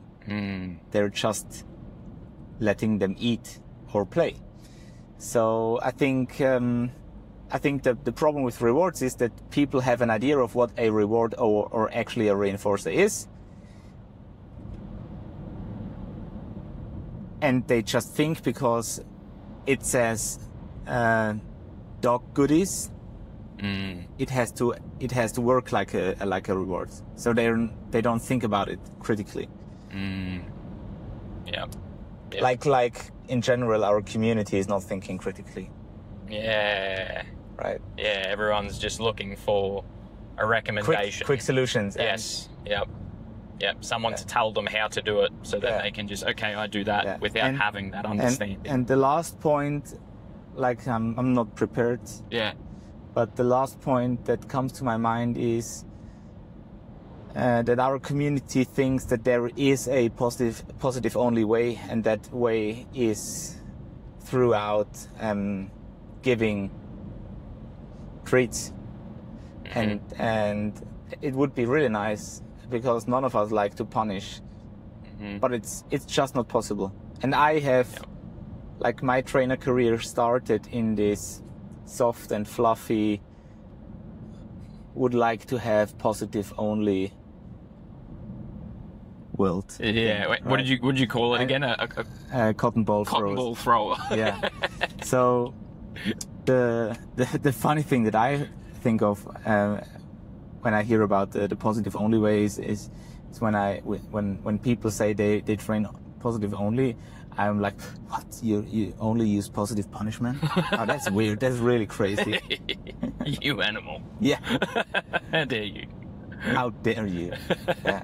They're just letting them eat or play. So I think that the problem with rewards is that people have an idea of what a reward or actually a reinforcer is. And they just think because it says dog goodies, it has to work like a reward. So they don't think about it critically. Yeah. Like in general, our community is not thinking critically. Yeah. Right. Yeah. Everyone's just looking for a recommendation. Quick solutions. Yes. Yep. Someone to tell them how to do it, so that they can just, okay, I do that without having that understanding. And the last point, like I'm not prepared. Yeah. But the last point that comes to my mind is that our community thinks that there is a positive only way, and that way is throughout giving treats. And it would be really nice, because none of us like to punish, but it's just not possible. And I have, like, my trainer career started in this soft and fluffy would like to have positive only world. Yeah. Right? What did you call it again? A cotton ball thrower. Yeah. So the funny thing that I think of when I hear about the positive only ways is when people say they train positive only, I'm like, what? You only use positive punishment? Oh, that's weird. That's really crazy. You animal. Yeah. How dare you? How dare you? Yeah.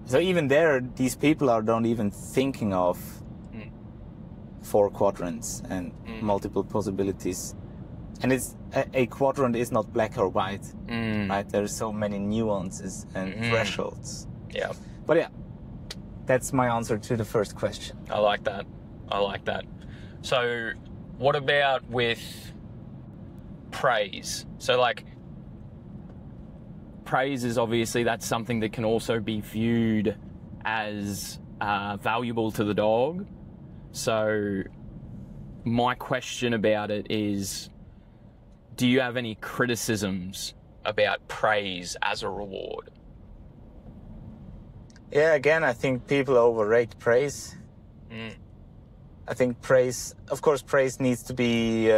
So even there, these people don't even thinking of 4 quadrants and multiple possibilities. And it's a quadrant is not black or white, right? There's so many nuances and thresholds. Yeah. But yeah, that's my answer to the first question. I like that. So what about with praise? So like, praise is obviously, that's something that can also be viewed as valuable to the dog. So my question about it is, do you have any criticisms about praise as a reward? Yeah, again, I think people overrate praise. I think praise, of course, praise needs to be,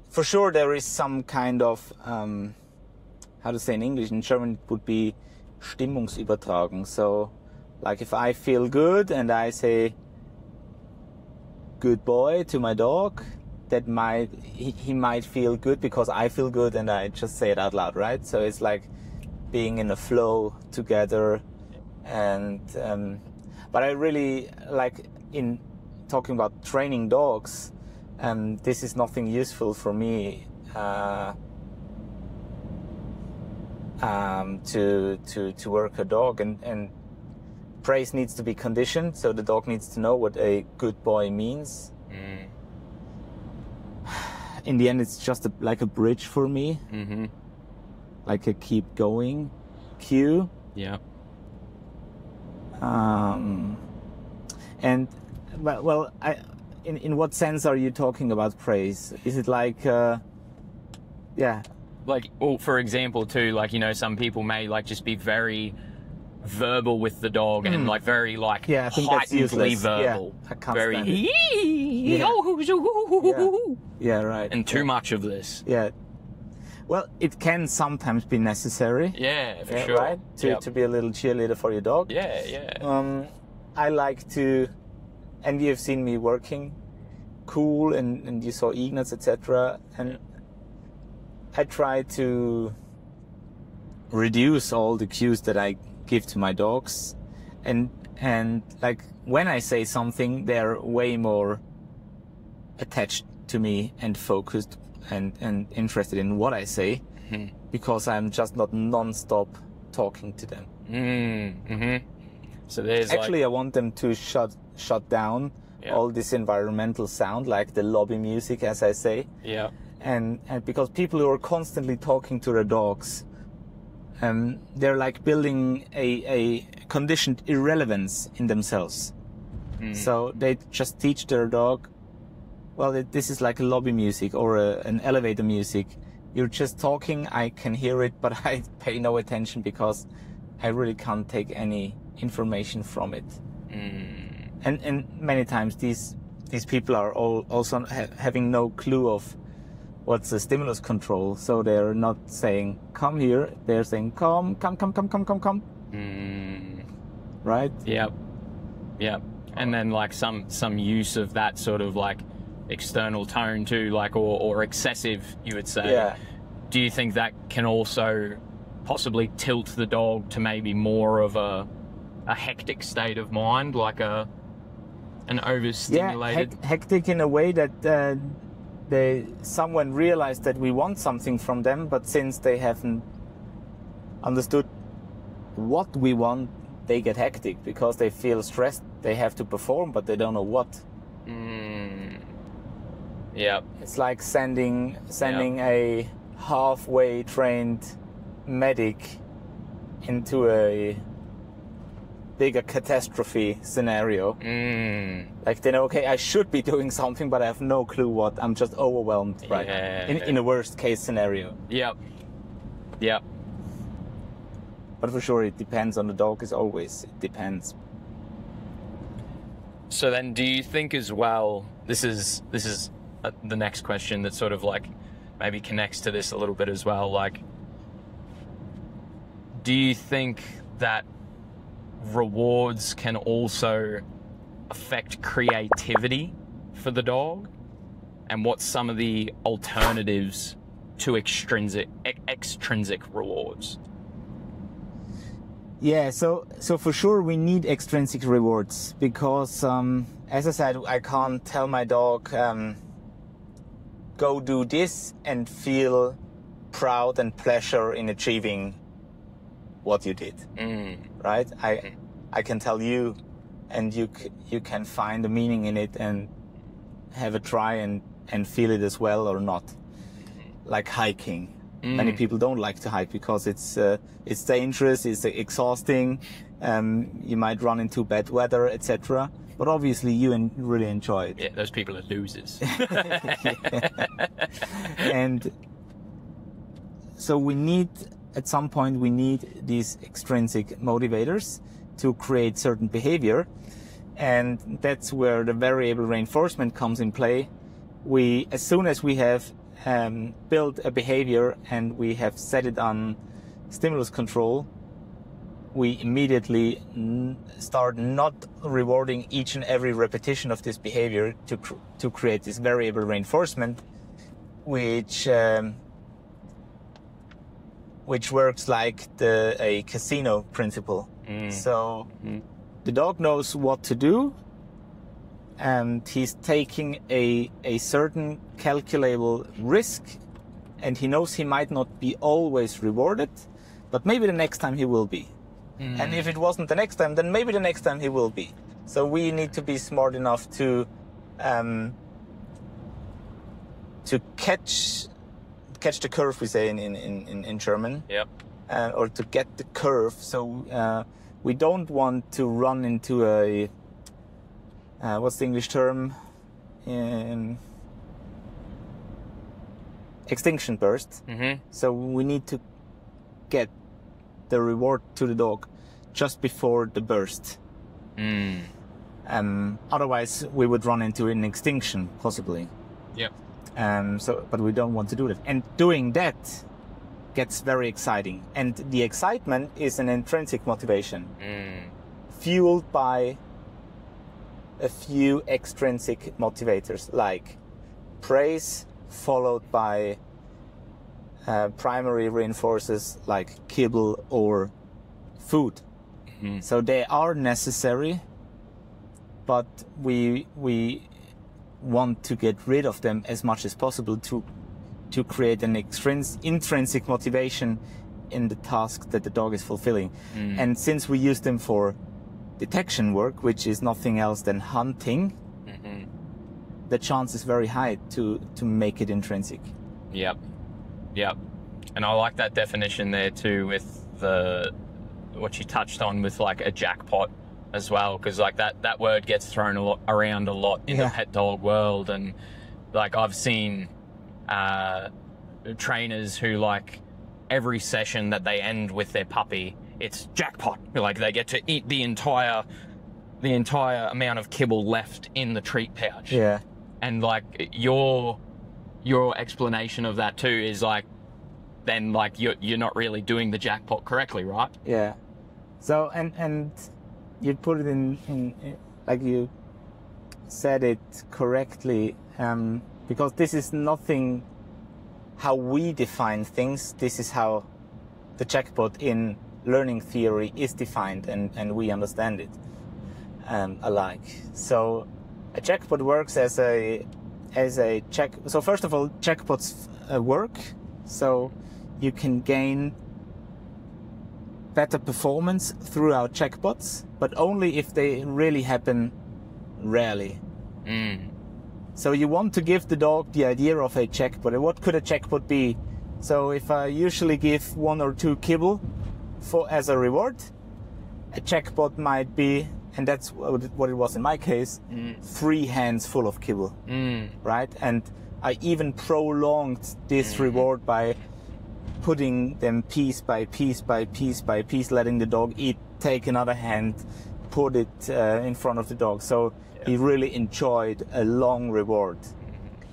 for sure there is some kind of, how to say in English, in German it would be Stimmungsübertragung. So, like if I feel good and I say, good boy to my dog, that he might feel good because I feel good and I just say it out loud, right? So it's like being in a flow together. And but I really like, in talking about training dogs, this is nothing useful for me to work a dog, and praise needs to be conditioned, so the dog needs to know what a good boy means. In the end, it's just like a bridge for me, like a keep going cue. Yeah. And well, in what sense are you talking about praise? Is it like, yeah? Like, well, for example, too, like, you know, some people may like just be very verbal with the dog and like very like I think that's useless. verbal. Yeah, I can't very stand it. Yeah, right. And too much of this. Yeah. Well, it can sometimes be necessary. Yeah, for sure. Right? To be a little cheerleader for your dog. Yeah. I like to, and you've seen me working cool, and you saw Ignaz, etc. And I try to reduce all the cues that I give to my dogs, and like when I say something, they're way more attached to me and focused and interested in what I say, because I'm just not non-stop talking to them. So there's actually, I want them to shut down all this environmental sound, like the lobby music, as I say. Yeah. And because people who are constantly talking to their dogs, they're like building a conditioned irrelevance in themselves. So they just teach their dog, well, this is like a lobby music or an elevator music. You're just talking, I can hear it, but I pay no attention because I really can't take any information from it. And many times these people are also having no clue of what's the stimulus control. So they're not saying, come here. They're saying, come. Right? Yep. And then like some use of that sort of like external tone too, like, or excessive, you would say. Yeah. Do you think that can also possibly tilt the dog to maybe more of a hectic state of mind, like an overstimulated? Yeah, hectic in a way that someone realized that we want something from them, but since they haven't understood what we want, they get hectic because they feel stressed. They have to perform, but they don't know what. Yeah. It's like sending a halfway trained medic into a bigger catastrophe scenario. Like they know, okay, I should be doing something, but I have no clue what. I'm just overwhelmed, right? In a worst case scenario. Yep. But for sure, it depends on the dog. It depends. So then, do you think as well? This is the next question that sort of like maybe connects to this a little bit as well. Like, do you think that rewards can also affect creativity for the dog, and what's some of the alternatives to extrinsic rewards? Yeah, so for sure we need extrinsic rewards because, as I said, I can't tell my dog, go do this and feel proud and pleasure in achieving what you did, right? I can tell you, and you can find a meaning in it and have a try and feel it as well or not. Like hiking. Many people don't like to hike because it's dangerous, it's exhausting, you might run into bad weather, etc. But obviously you really enjoy it. Yeah, those people are losers. And so at some point we need these extrinsic motivators to create certain behavior, and that's where the variable reinforcement comes in play. As soon as we have build a behavior and we have set it on stimulus control, we immediately start not rewarding each and every repetition of this behavior to create this variable reinforcement, which works like a casino principle. So the dog knows what to do, and he's taking a certain calculable risk, and he knows he might not be always rewarded, but maybe the next time he will be. And if it wasn't the next time, then maybe the next time he will be. So we need to be smart enough to catch the curve, we say in German. Yep. Or to get the curve. So we don't want to run into a what's the English term? Extinction burst. So we need to get the reward to the dog just before the burst. Otherwise, we would run into an extinction, possibly. Yep. But we don't want to do that. And doing that gets very exciting. And the excitement is an intrinsic motivation, fueled by a few extrinsic motivators, like praise, followed by primary reinforcers like kibble or food. So they are necessary, but we want to get rid of them as much as possible to create an intrinsic motivation in the task that the dog is fulfilling. And since we use them for detection work, which is nothing else than hunting, the chance is very high to make it intrinsic. Yep. And I like that definition there too, with what you touched on with like a jackpot as well, because like that word gets thrown around a lot in the pet dog world. And like I've seen trainers who, like, every session that they end with their puppy, it's jackpot. Like they get to eat the entire amount of kibble left in the treat pouch. Yeah. And like your explanation of that too is like, then like you're not really doing the jackpot correctly, right? Yeah. So and you put it in like you said it correctly, because this is nothing how we define things. This is how the jackpot in learning theory is defined, and we understand it alike. So a jackpot works as a check. So first of all, jackpots work. So you can gain better performance throughout jackpots, but only if they really happen rarely. So you want to give the dog the idea of a jackpot. And what could a jackpot be? So if I usually give 1 or 2 kibble as a reward, a jackpot might be, and that's what it was in my case, 3 hands full of kibble, right? And I even prolonged this reward by putting them piece by piece by piece by piece, letting the dog eat, take another hand, put it in front of the dog. So he really enjoyed a long reward.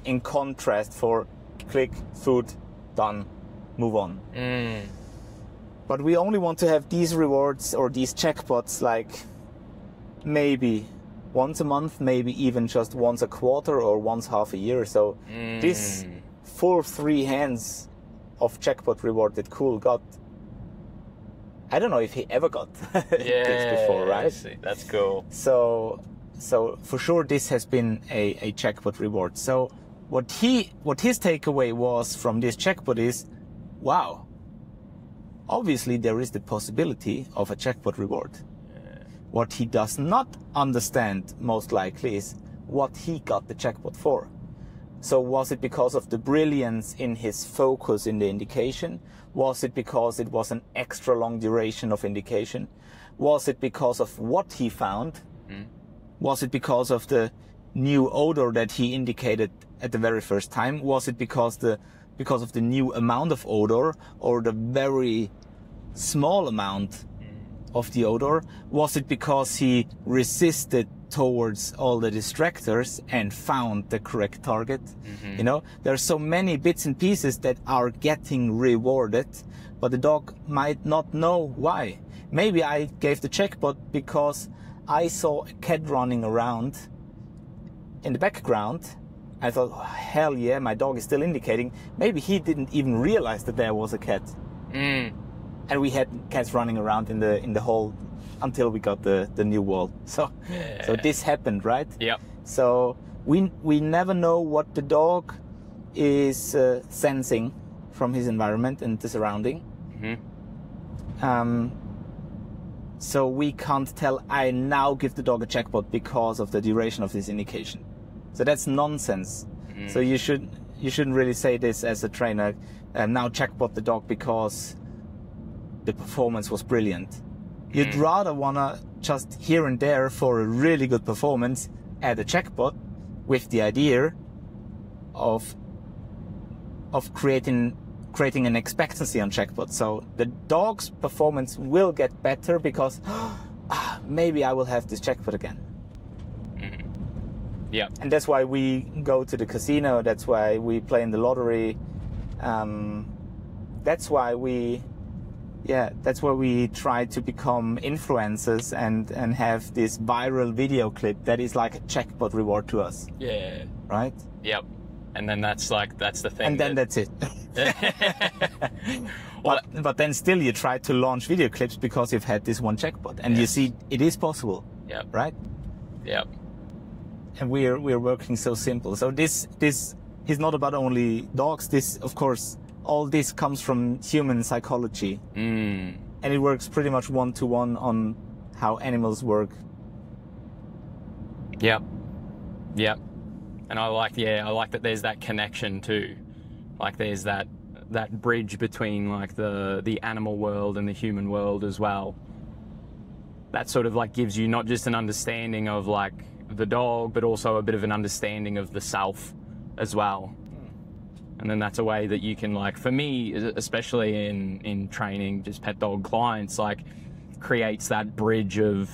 In contrast for click, food, done, move on. But we only want to have these rewards or these jackpots like maybe once a month, maybe even just once a quarter or once half a year. So this full 3 hands of jackpot reward that Cool got, I don't know if he ever got this before, right? That's cool. So for sure this has been a jackpot reward. So what his takeaway was from this jackpot is, wow, obviously there is the possibility of a jackpot reward. What he does not understand most likely is what he got the jackpot for. So was it because of the brilliance in his focus in the indication? Was it because it was an extra long duration of indication? Was it because of what he found? Was it because of the new odor that he indicated at the very first time? Was it because of the new amount of odor or the very small amount of the odor? Was it because he resisted towards all the distractors and found the correct target? You know, there are so many bits and pieces that are getting rewarded, but the dog might not know why. Maybe I gave the jackpot because I saw a cat running around in the background. I thought, oh, hell yeah, my dog is still indicating. Maybe he didn't even realize that there was a cat. And we had cats running around in the hall until we got the new wall. So this happened, right? Yep. So we never know what the dog is sensing from his environment and the surrounding. So we can't tell, I now give the dog a jackpot because of the duration of this indication. So that's nonsense. So you shouldn't really say this as a trainer, now jackpot the dog because the performance was brilliant. You'd rather wanna just here and there for a really good performance add a jackpot with the idea of creating an expectancy on jackpot. So the dog's performance will get better because maybe I will have this jackpot again. Yeah. And that's why we go to the casino. That's why we play in the lottery. That's why we try to become influencers and have this viral video clip that is like a jackpot reward to us. Yeah. Right? Yep. And then that's the thing. And then that's it. But then still you try to launch video clips because you've had this one jackpot and you see it is possible. Yep. Right? Yep. And we're working so simple. So this is not about only dogs. This, of course, all this comes from human psychology. And it works pretty much one-to-one on how animals work. Yep. Yep. And I like that there's that connection too. Like there's that bridge between like the animal world and the human world as well. That sort of like gives you not just an understanding of like the dog, but also a bit of an understanding of the self as well. And then that's a way that you can, like, for me, especially in training just pet dog clients, like creates that bridge of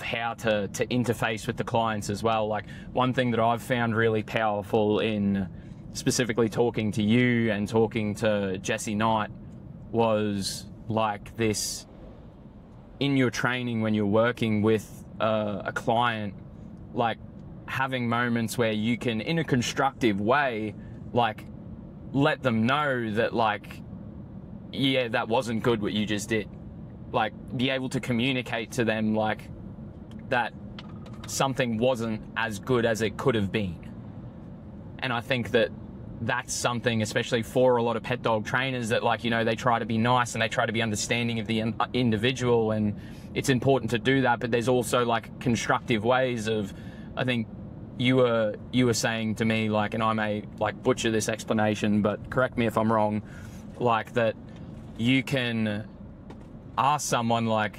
how to interface with the clients as well. Like one thing that I've found really powerful in specifically talking to you and talking to Jesse Knight was like this in your training when you're working with a client, like having moments where you can, in a constructive way, like let them know that like, yeah, that wasn't good what you just did. Like be able to communicate to them like that something wasn't as good as it could have been. And I think that that's something, especially for a lot of pet dog trainers, that like, you know, they try to be nice and they try to be understanding of the individual, and it's important to do that, but there's also like constructive ways of, I think you were saying to me, like, and I may like butcher this explanation, but correct me if I'm wrong, like that you can ask someone like,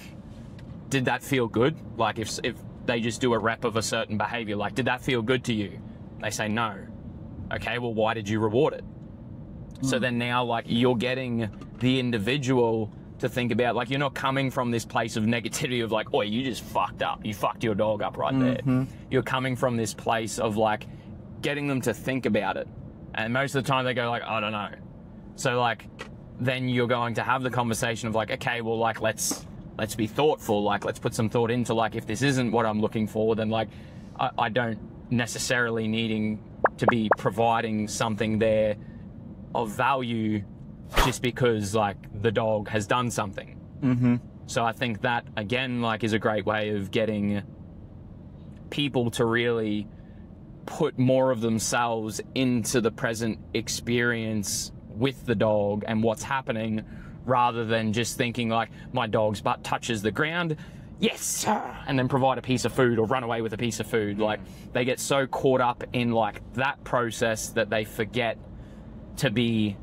did that feel good? Like if they just do a rep of a certain behavior, like, did that feel good to you? They say no. Okay, well, why did you reward it? So then now, like, you're getting the individual to think about, like, you're not coming from this place of negativity of like, oh, you just fucked up. You fucked your dog up right there. You're coming from this place of like getting them to think about it. And most of the time they go like, I don't know. So like, then you're going to have the conversation of like, okay, well, like, let's be thoughtful. Like, let's put some thought into like, if this isn't what I'm looking for, then like, I don't necessarily needing to be providing something there of value just because like the dog has done something. So I think that again, like, is a great way of getting people to really put more of themselves into the present experience with the dog and what's happening, rather than just thinking like, my dog's butt touches the ground, yes sir, and then provide a piece of food or run away with a piece of food. Like, they get so caught up in like that process that they forget to be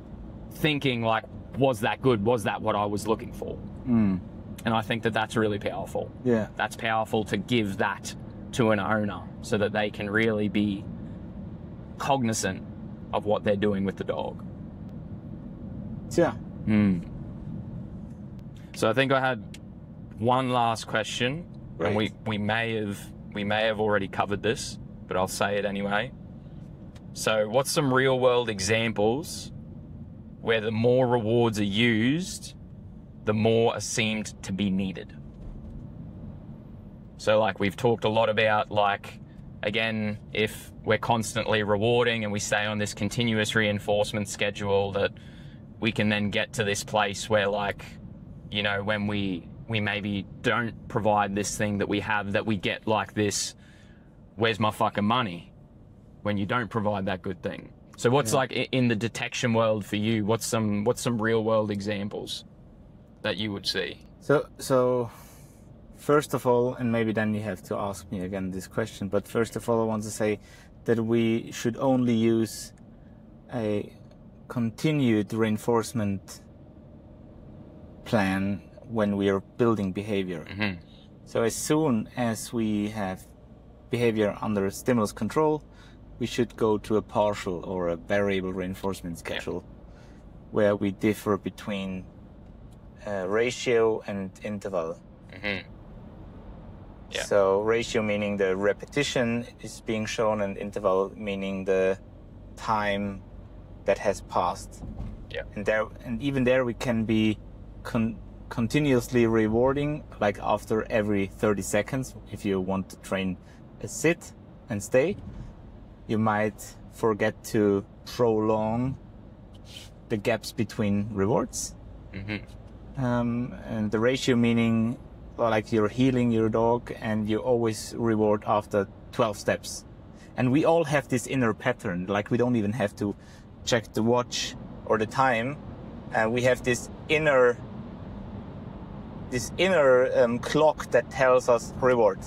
thinking like, was that good? Was that what I was looking for? And I think that that's really powerful. Yeah. That's powerful to give that to an owner so that they can really be cognizant of what they're doing with the dog. Yeah. So I think I had one last question, and we may have already covered this, but I'll say it anyway. So what's some real world examples where the more rewards are used, the more are seemed to be needed? So like, we've talked a lot about like, again, if we're constantly rewarding and we stay on this continuous reinforcement schedule, that we can then get to this place where like, you know, when we maybe don't provide this thing that we have, that we get like this, where's my fucking money? When you don't provide that good thing. So what's like in the detection world for you? What's some real world examples that you would see? So first of all, and maybe then you have to ask me again this question, but first of all, I want to say that we should only use a continued reinforcement plan when we are building behavior. So as soon as we have behavior under stimulus control, we should go to a partial or a variable reinforcement schedule, where we differ between ratio and interval. So ratio meaning the repetition is being shown, and interval meaning the time that has passed. And even there we can be continuously rewarding, like after every 30 seconds. If you want to train a sit and stay, you might forget to prolong the gaps between rewards. And the ratio meaning like you're healing your dog and you always reward after 12 steps. And we all have this inner pattern, like we don't even have to check the watch or the time. We have this inner clock that tells us reward.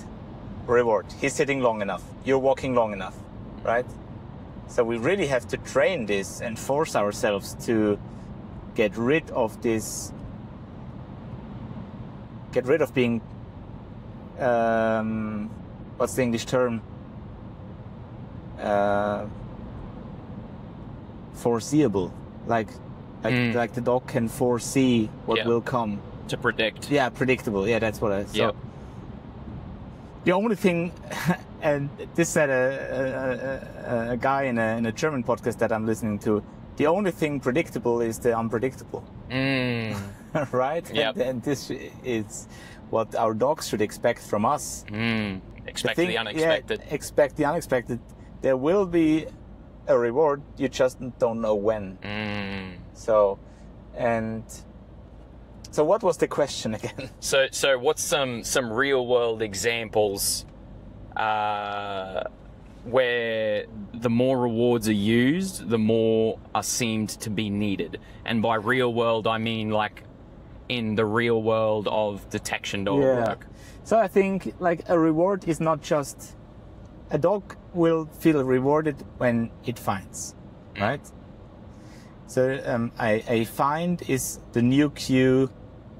He's sitting long enough. You're walking long enough, right? So we really have to train this and force ourselves to get rid of this. Get rid of being, what's the English term? Foreseeable. Like the dog can foresee what will come. To predict. Yeah, predictable. Yeah, that's what I said. So the only thing, and this said a guy in a German podcast that I'm listening to, the only thing predictable is the unpredictable. Right? Yep. And this is what our dogs should expect from us. Expect the unexpected. Yeah, expect the unexpected. There will be a reward, you just don't know when. So what was the question again? So what's some real world examples where the more rewards are used, the more are seemed to be needed? And by real world, I mean like in the real world of detection dog work. So I think like a reward is not just, a dog will feel rewarded when it finds, right? So a find is the new cue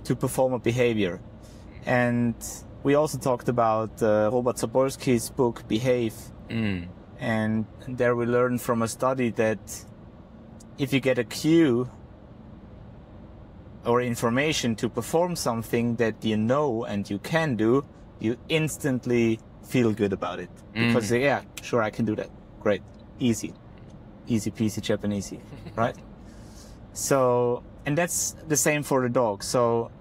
to perform a behavior. And we also talked about Robert Zaborski's book, Behave. And there we learned from a study that if you get a cue or information to perform something that you know and you can do, you instantly feel good about it. Because, yeah, sure, I can do that. Great. Easy. Easy peasy Japanesey, right? So, and that's the same for the dog. So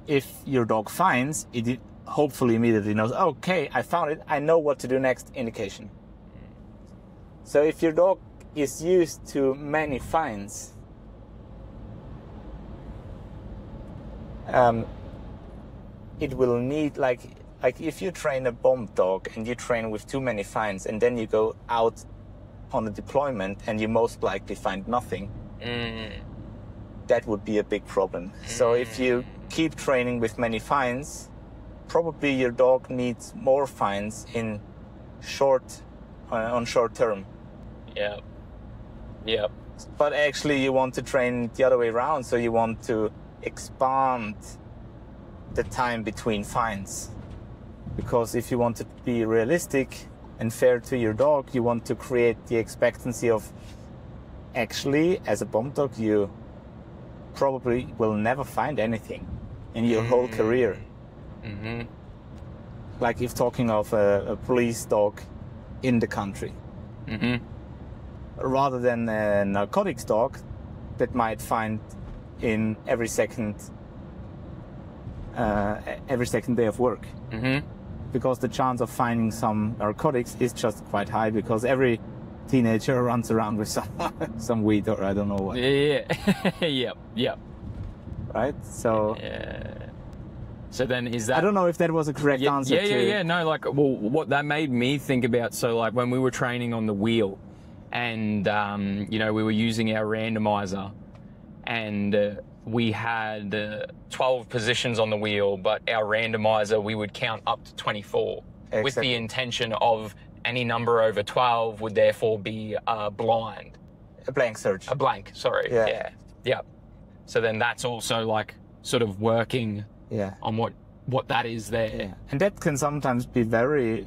if your dog finds, it hopefully immediately knows, okay, I found it, I know what to do next, indication. So if your dog is used to many finds, it will need, like if you train a bomb dog and you train with too many finds and then you go out on a deployment and you most likely find nothing, that would be a big problem. So if you keep training with many finds, probably your dog needs more finds in on short term. Yeah. But actually you want to train the other way around, so you want to expand the time between finds. Because if you want to be realistic and fair to your dog, you want to create the expectancy of, actually, as a bomb dog, you probably will never find anything in your whole career. Like if talking of a police dog in the country. Rather than a narcotics dog that might find in every second day of work. Because the chance of finding some narcotics is just quite high, because every teenager runs around with some weed or I don't know what. Yeah. Right? So so then is that... I don't know if that was a correct answer. Yeah. No, like, well, what that made me think about, so like when we were training on the wheel and, you know, we were using our randomizer and we had 12 positions on the wheel, but our randomizer, we would count up to 24 with the intention of any number over 12 would therefore be blind. A blank search. A blank, sorry. Yeah. So then that's also like sort of working on what that is there. Yeah. And that can sometimes be very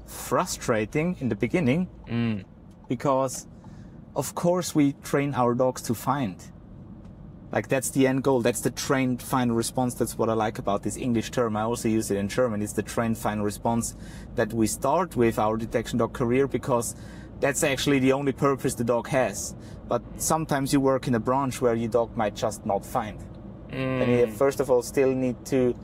frustrating in the beginning because, of course, we train our dogs to find. Like, that's the end goal. That's the trained final response. That's what I like about this English term. I also use it in German. It's the trained final response that we start with our detection dog career, because that's actually the only purpose the dog has. But sometimes you work in a branch where your dog might just not find. And you first of all still need to,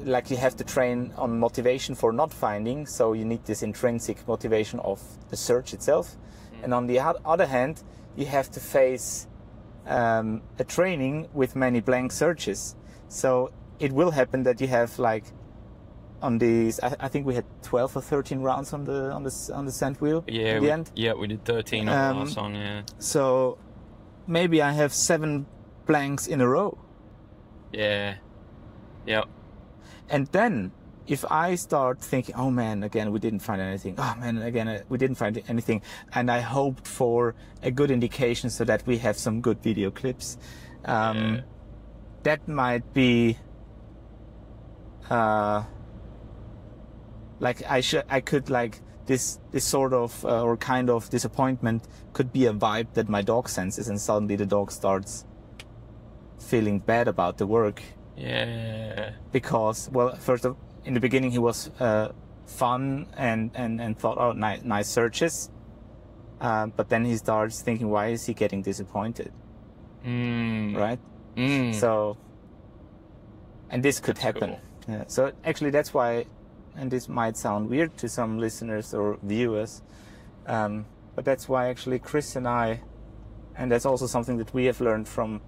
like, you have to train on motivation for not finding. So you need this intrinsic motivation of the search itself. And on the other hand, you have to face a training with many blank searches. So it will happen that you have, like, on these, I think we had 12 or 13 rounds on the scent wheel in the end. Yeah, we did 13 on the last one, yeah. So maybe I have 7 blanks in a row. Yeah. Yep. And then if I start thinking, oh man, again, we didn't find anything. Oh man, again, we didn't find anything. And I hoped for a good indication so that we have some good video clips. That might be, like I could like this sort of, or kind of disappointment could be a vibe that my dog senses, and suddenly the dog starts feeling bad about the work. Yeah. Because, well, in the beginning he was fun and thought, oh, nice searches. But then he starts thinking, why is he getting disappointed? Right? So, and this could happen. Cool. Yeah. So actually that's why, and this might sound weird to some listeners or viewers, but that's why actually Chris and I, and that's also something that we have learned from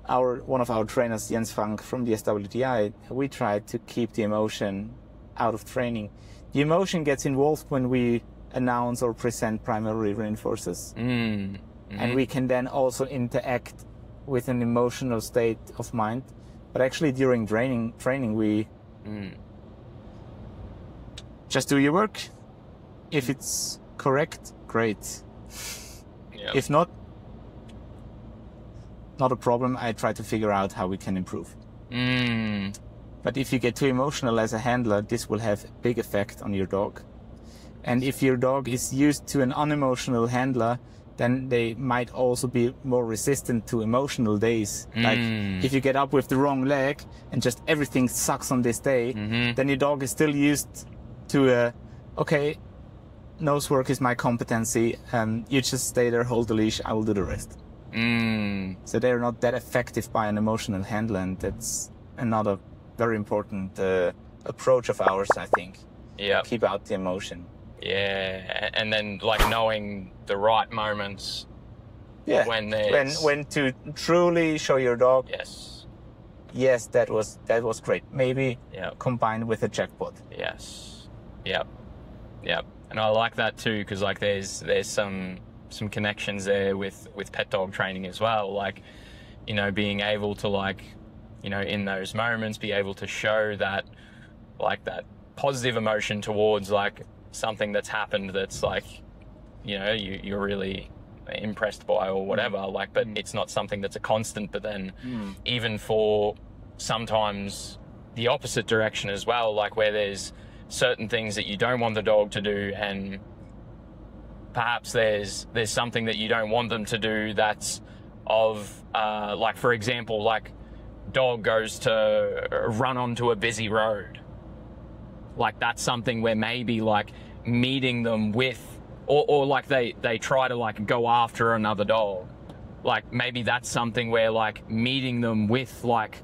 one of our trainers, Jens Frank from the SWTI, we try to keep the emotion out of training. The emotion gets involved when we announce or present primary reinforcers. And we can then also interact with an emotional state of mind. But actually during training we just do your work. If it's correct, great. Yep. If not a problem. I try to figure out how we can improve. But if you get too emotional as a handler, this will have a big effect on your dog. And if your dog is used to an unemotional handler, then they might also be more resistant to emotional days. Like if you get up with the wrong leg and just everything sucks on this day, then your dog is still used to okay, nose work is my competency. You just stay there, hold the leash, I will do the rest. So they're not that effective by an emotional handler, and that's another very important approach of ours, I think. Yeah. Keep out the emotion. Yeah, and then like knowing the right moments. Yeah. When to truly show your dog. Yes, that was great. Maybe combined with a jackpot. Yes. Yep. And I like that too, because like there's some connections there with pet dog training as well. Like, you know, being able to like, you know, in those moments, be able to show that like that positive emotion towards like something that's happened that's like, you know, you're really impressed by or whatever, like, but it's not something that's a constant. But then even for sometimes the opposite direction as well, like where there's certain things that you don't want the dog to do, and perhaps there's something that you don't want them to do that's of like, for example, like dog goes to run onto a busy road. Like that's something where maybe like meeting them with, or like they try to like go after another dog. Like maybe that's something where like meeting them with like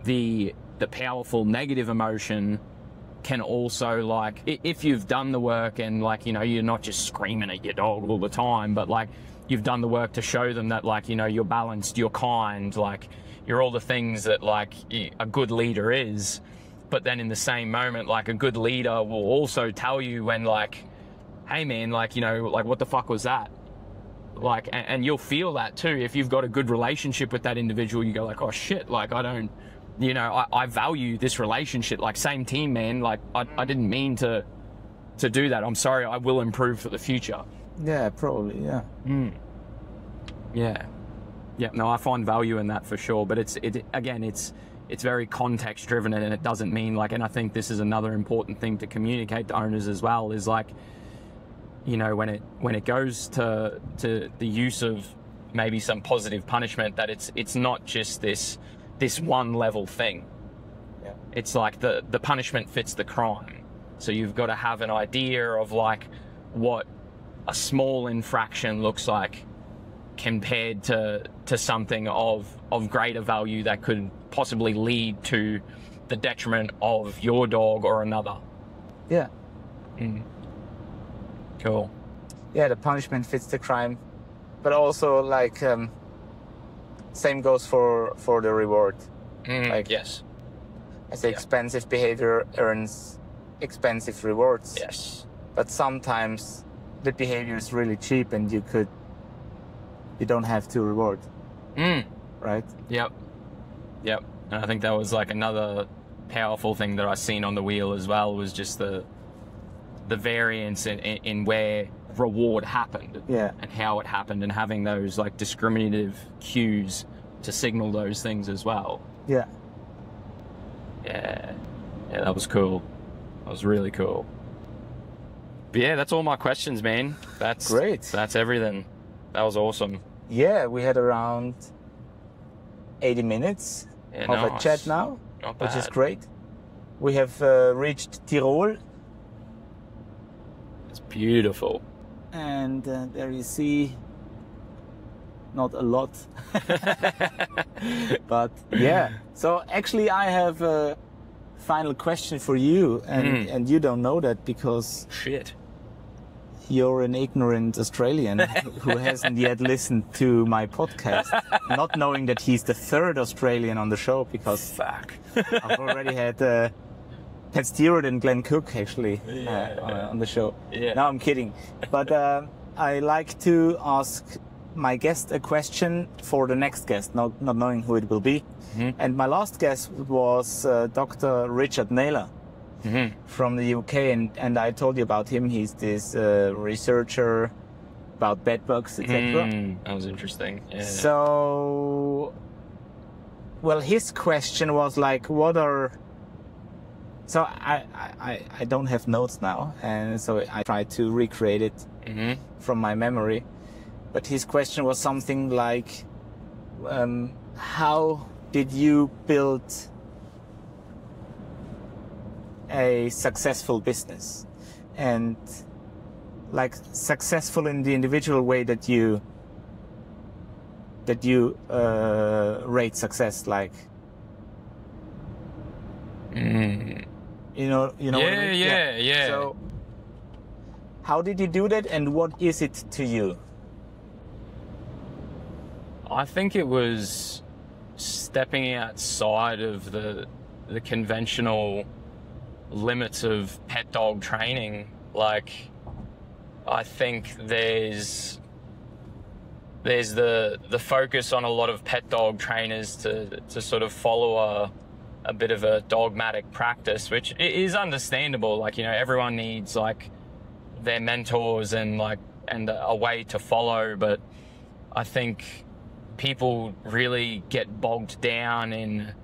the powerful negative emotion can also like, if you've done the work and like, you know, you're not just screaming at your dog all the time, but like you've done the work to show them that like, you know, you're balanced, you're kind, like you're all the things that like a good leader is. But then in the same moment, like a good leader will also tell you when like, hey man, like, you know, like what the fuck was that? Like, and you'll feel that too. If you've got a good relationship with that individual, you go like, oh shit, like I don't, you know, I value this relationship, like same team, man. Like I didn't mean to do that. I'm sorry, I will improve for the future. Yeah, probably, yeah. Yeah, no, I find value in that for sure. But it's very context driven, and it doesn't mean like, and I think this is another important thing to communicate to owners as well, is like, you know, when it goes to the use of maybe some positive punishment, that it's not just this one level thing. Yeah. It's like the punishment fits the crime. So you've got to have an idea of like what a small infraction looks like compared to something of greater value that could possibly lead to the detriment of your dog or another. Yeah. Cool. Yeah, the punishment fits the crime, but also like same goes for the reward. Like, yes. I say expensive behavior earns expensive rewards. Yes. But sometimes the behavior is really cheap and you don't have to reward. Right? Yep. And I think that was like another powerful thing that I seen on the wheel as well, was just the variance in where reward happened. Yeah. And how it happened, and having those like discriminative cues to signal those things as well. Yeah, that was cool. That was really cool. But yeah, that's all my questions, man. That's great. That's everything. That was awesome. Yeah, we had around 80 minutes of a chat now, which is great. We have reached Tirol. It's beautiful. And there you see, not a lot. But yeah. So actually I have a final question for you, and you don't know that because shit, you're an ignorant Australian who hasn't yet listened to my podcast, not knowing that he's the third Australian on the show, because fuck, I've already had Pat Stewart and Glenn Cook actually on the show. Yeah. No, I'm kidding. But I like to ask my guest a question for the next guest, not knowing who it will be. And my last guest was Dr. Richard Naylor from the UK, and I told you about him. He's this researcher about bed bugs, etc. That was interesting. Yeah. So well, his question was like, what are... So I don't have notes now, and so I tried to recreate it from my memory. But his question was something like, how did you build a successful business? And like successful in the individual way that you rate success, like you know what I mean? Yeah. So how did you do that, and what is it to you? I think it was stepping outside of the conventional limits of pet dog training. Like, I think there's the focus on a lot of pet dog trainers to sort of follow a bit of a dogmatic practice, which is understandable. Like, you know, everyone needs like their mentors and a way to follow, but I think people really get bogged down in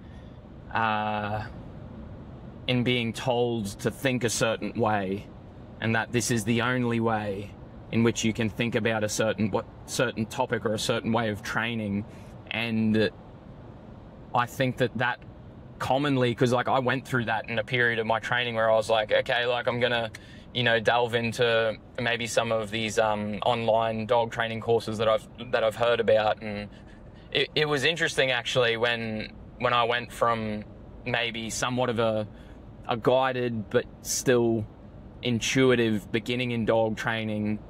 being told to think a certain way, and that this is the only way in which you can think about a certain topic or a certain way of training. And I think that commonly, because like I went through that in a period of my training where I was like, okay, like I'm gonna, you know, delve into maybe some of these online dog training courses that I've heard about. And it was interesting actually when I went from maybe somewhat of a guided but still intuitive beginning in dog training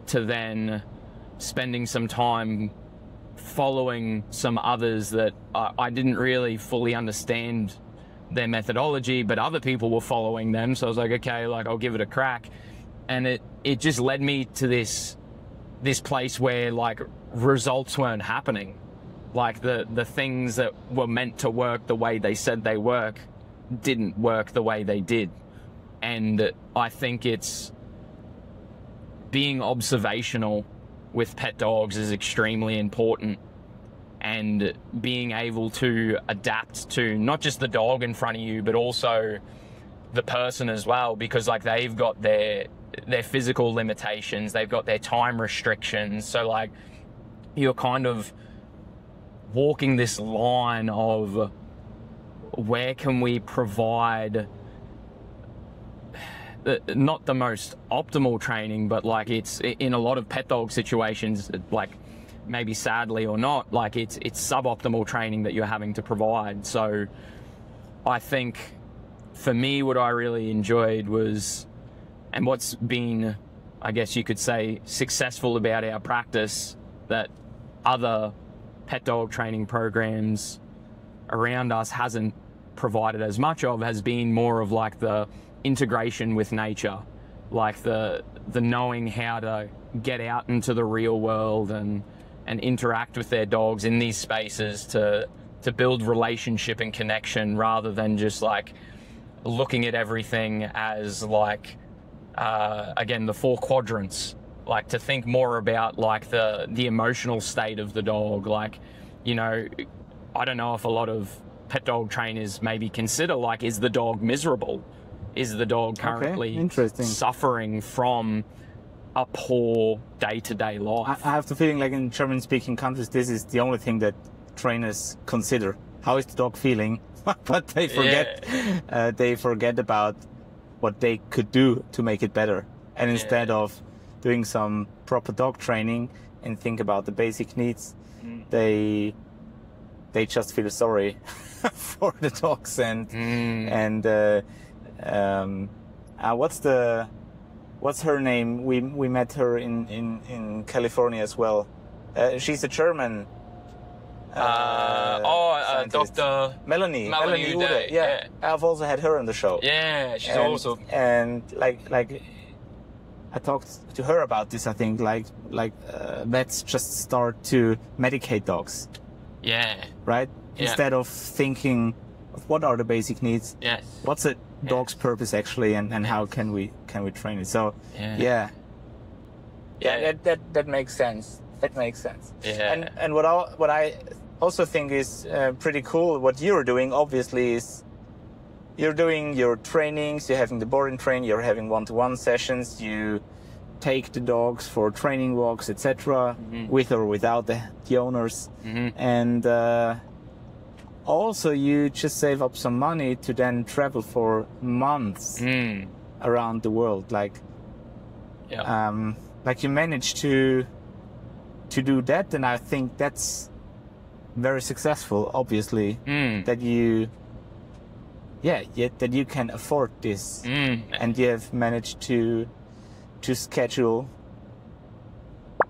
to then spending some time following some others that I didn't really fully understand their methodology, but other people were following them. So I was like, okay, like I'll give it a crack. And it just led me to this place where like results weren't happening. Like the things that were meant to work the way they said they work didn't work the way they did. And I think it's being observational with pet dogs is extremely important, and being able to adapt to not just the dog in front of you, but also the person as well, because like they've got their physical limitations, they've got their time restrictions. So like you're kind of walking this line of where can we provide not the most optimal training, but like it's in a lot of pet dog situations, like maybe sadly or not, like it's suboptimal training that you're having to provide. So I think for me, what I really enjoyed was, and what's been, I guess you could say, successful about our practice that other pet dog training programs around us hasn't provided as much of, has been more of like the integration with nature, like the knowing how to get out into the real world and interact with their dogs in these spaces to build relationship and connection, rather than just like looking at everything as like again the 4 quadrants, like to think more about like the emotional state of the dog. Like, you know, I don't know if a lot of pet dog trainers maybe consider like, is the dog miserable? Is the dog currently suffering from a poor day-to-day life? I have the feeling like in German-speaking countries, this is the only thing that trainers consider. How is the dog feeling? But they forget about what they could do to make it better. And instead of doing some proper dog training and think about the basic needs, they just feel sorry for the dogs what's her name? We met her in California as well. She's a German. Dr. Melanie Ude. Yeah, I've also had her on the show. Yeah, she's awesome. And like I talked to her about this. I think like vets just start to medicate dogs. Yeah. Right. Yeah. Instead of thinking of what are the basic needs. Yes. What's a dog's purpose actually, and how can we train it? So that makes sense. That makes sense. Yeah. And what I also think is pretty cool what you're doing, obviously, is you're doing your trainings, you're having the boarding train, you're having one-to-one sessions, you take the dogs for training walks, etc., with or without the owners. And also you just save up some money to then travel for months around the world. Like you managed to do that, and I think that's very successful, obviously, that you that you can afford this, and you have managed to schedule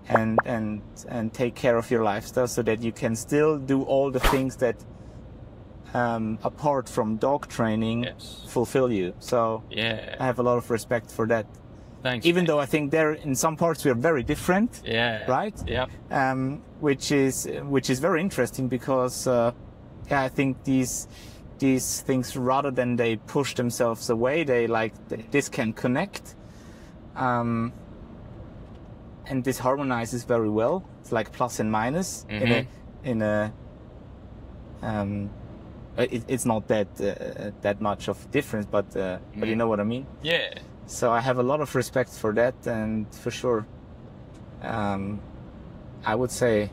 and take care of your lifestyle so that you can still do all the things that apart from dog training fulfill you. So I have a lot of respect for that. Thanks. Even though I think there in some parts we are very different. Right? Which is very interesting, because I think these things, rather than they push themselves away, they this can connect, and this harmonizes very well. It's like plus and minus it's not that much of difference, but you know what I mean. So I have a lot of respect for that, and for sure, I would say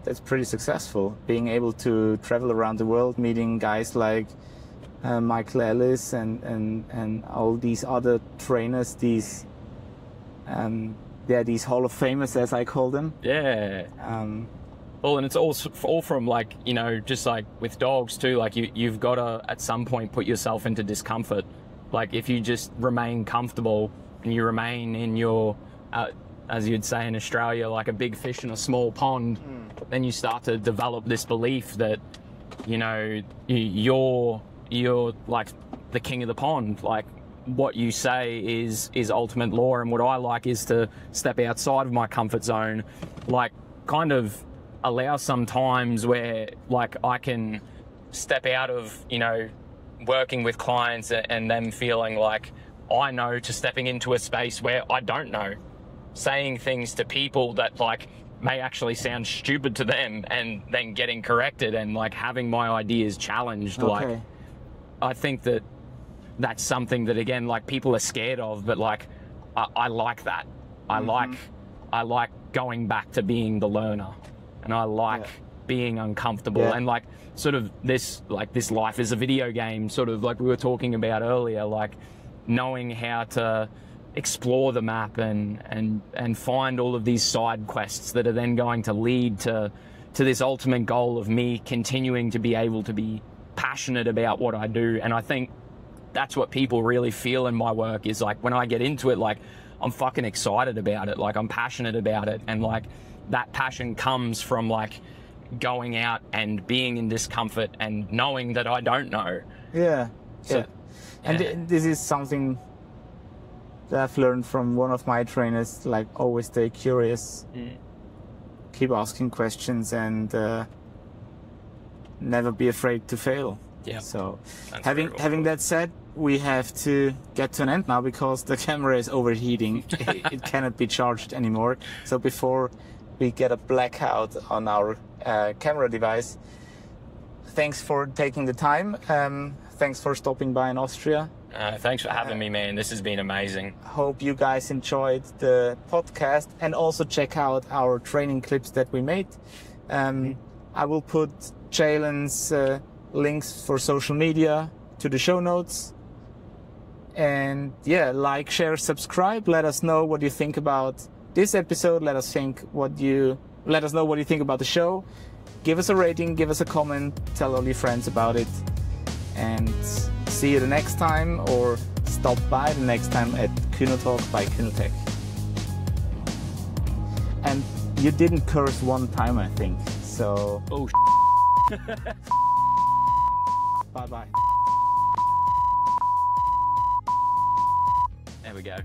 that's pretty successful, being able to travel around the world, meeting guys like Michael Ellis and all these other trainers, these Hall of Famers, as I call them. Well, and it's all from, like, you know, just like with dogs too, like you've got to at some point put yourself into discomfort. Like if you just remain comfortable and you remain in your, as you'd say in Australia, like a big fish in a small pond, then you start to develop this belief that, you know, you're like the king of the pond. Like what you say is ultimate law. And what I like is to step outside of my comfort zone, like kind of allow some times where like I can step out of, you know, working with clients and them feeling like I know, to stepping into a space where I don't know, saying things to people that like may actually sound stupid to them, and then getting corrected and like having my ideas challenged. Like I think that's something that, again, like people are scared of, but like I like that. I like going back to being the learner, and I like being uncomfortable, and like sort of this life is a video game, sort of like we were talking about earlier, like knowing how to explore the map and find all of these side quests that are then going to lead to this ultimate goal of me continuing to be able to be passionate about what I do. And I think that's what people really feel in my work, is like when I get into it, like I'm fucking excited about it, like I'm passionate about it, and like that passion comes from like going out and being in discomfort and knowing that I don't know. And this is something that I've learned from one of my trainers, like always stay curious, keep asking questions, and never be afraid to fail. So having that said, we have to get to an end now, because the camera is overheating. It cannot be charged anymore. So before we get a blackout on our camera device, thanks for taking the time. Thanks for stopping by in Austria. Thanks for having me, man. This has been amazing. Hope you guys enjoyed the podcast, and also check out our training clips that we made. I will put Jaylen's links for social media to the show notes. And like, share, subscribe. Let us know what you think about this episode. Let us know what you think about the show. Give us a rating, give us a comment, tell all your friends about it. And see you the next time, or stop by the next time at Kynotalk by Kynotalk. And you didn't curse one time, I think. So. Oh. Bye bye. There we go.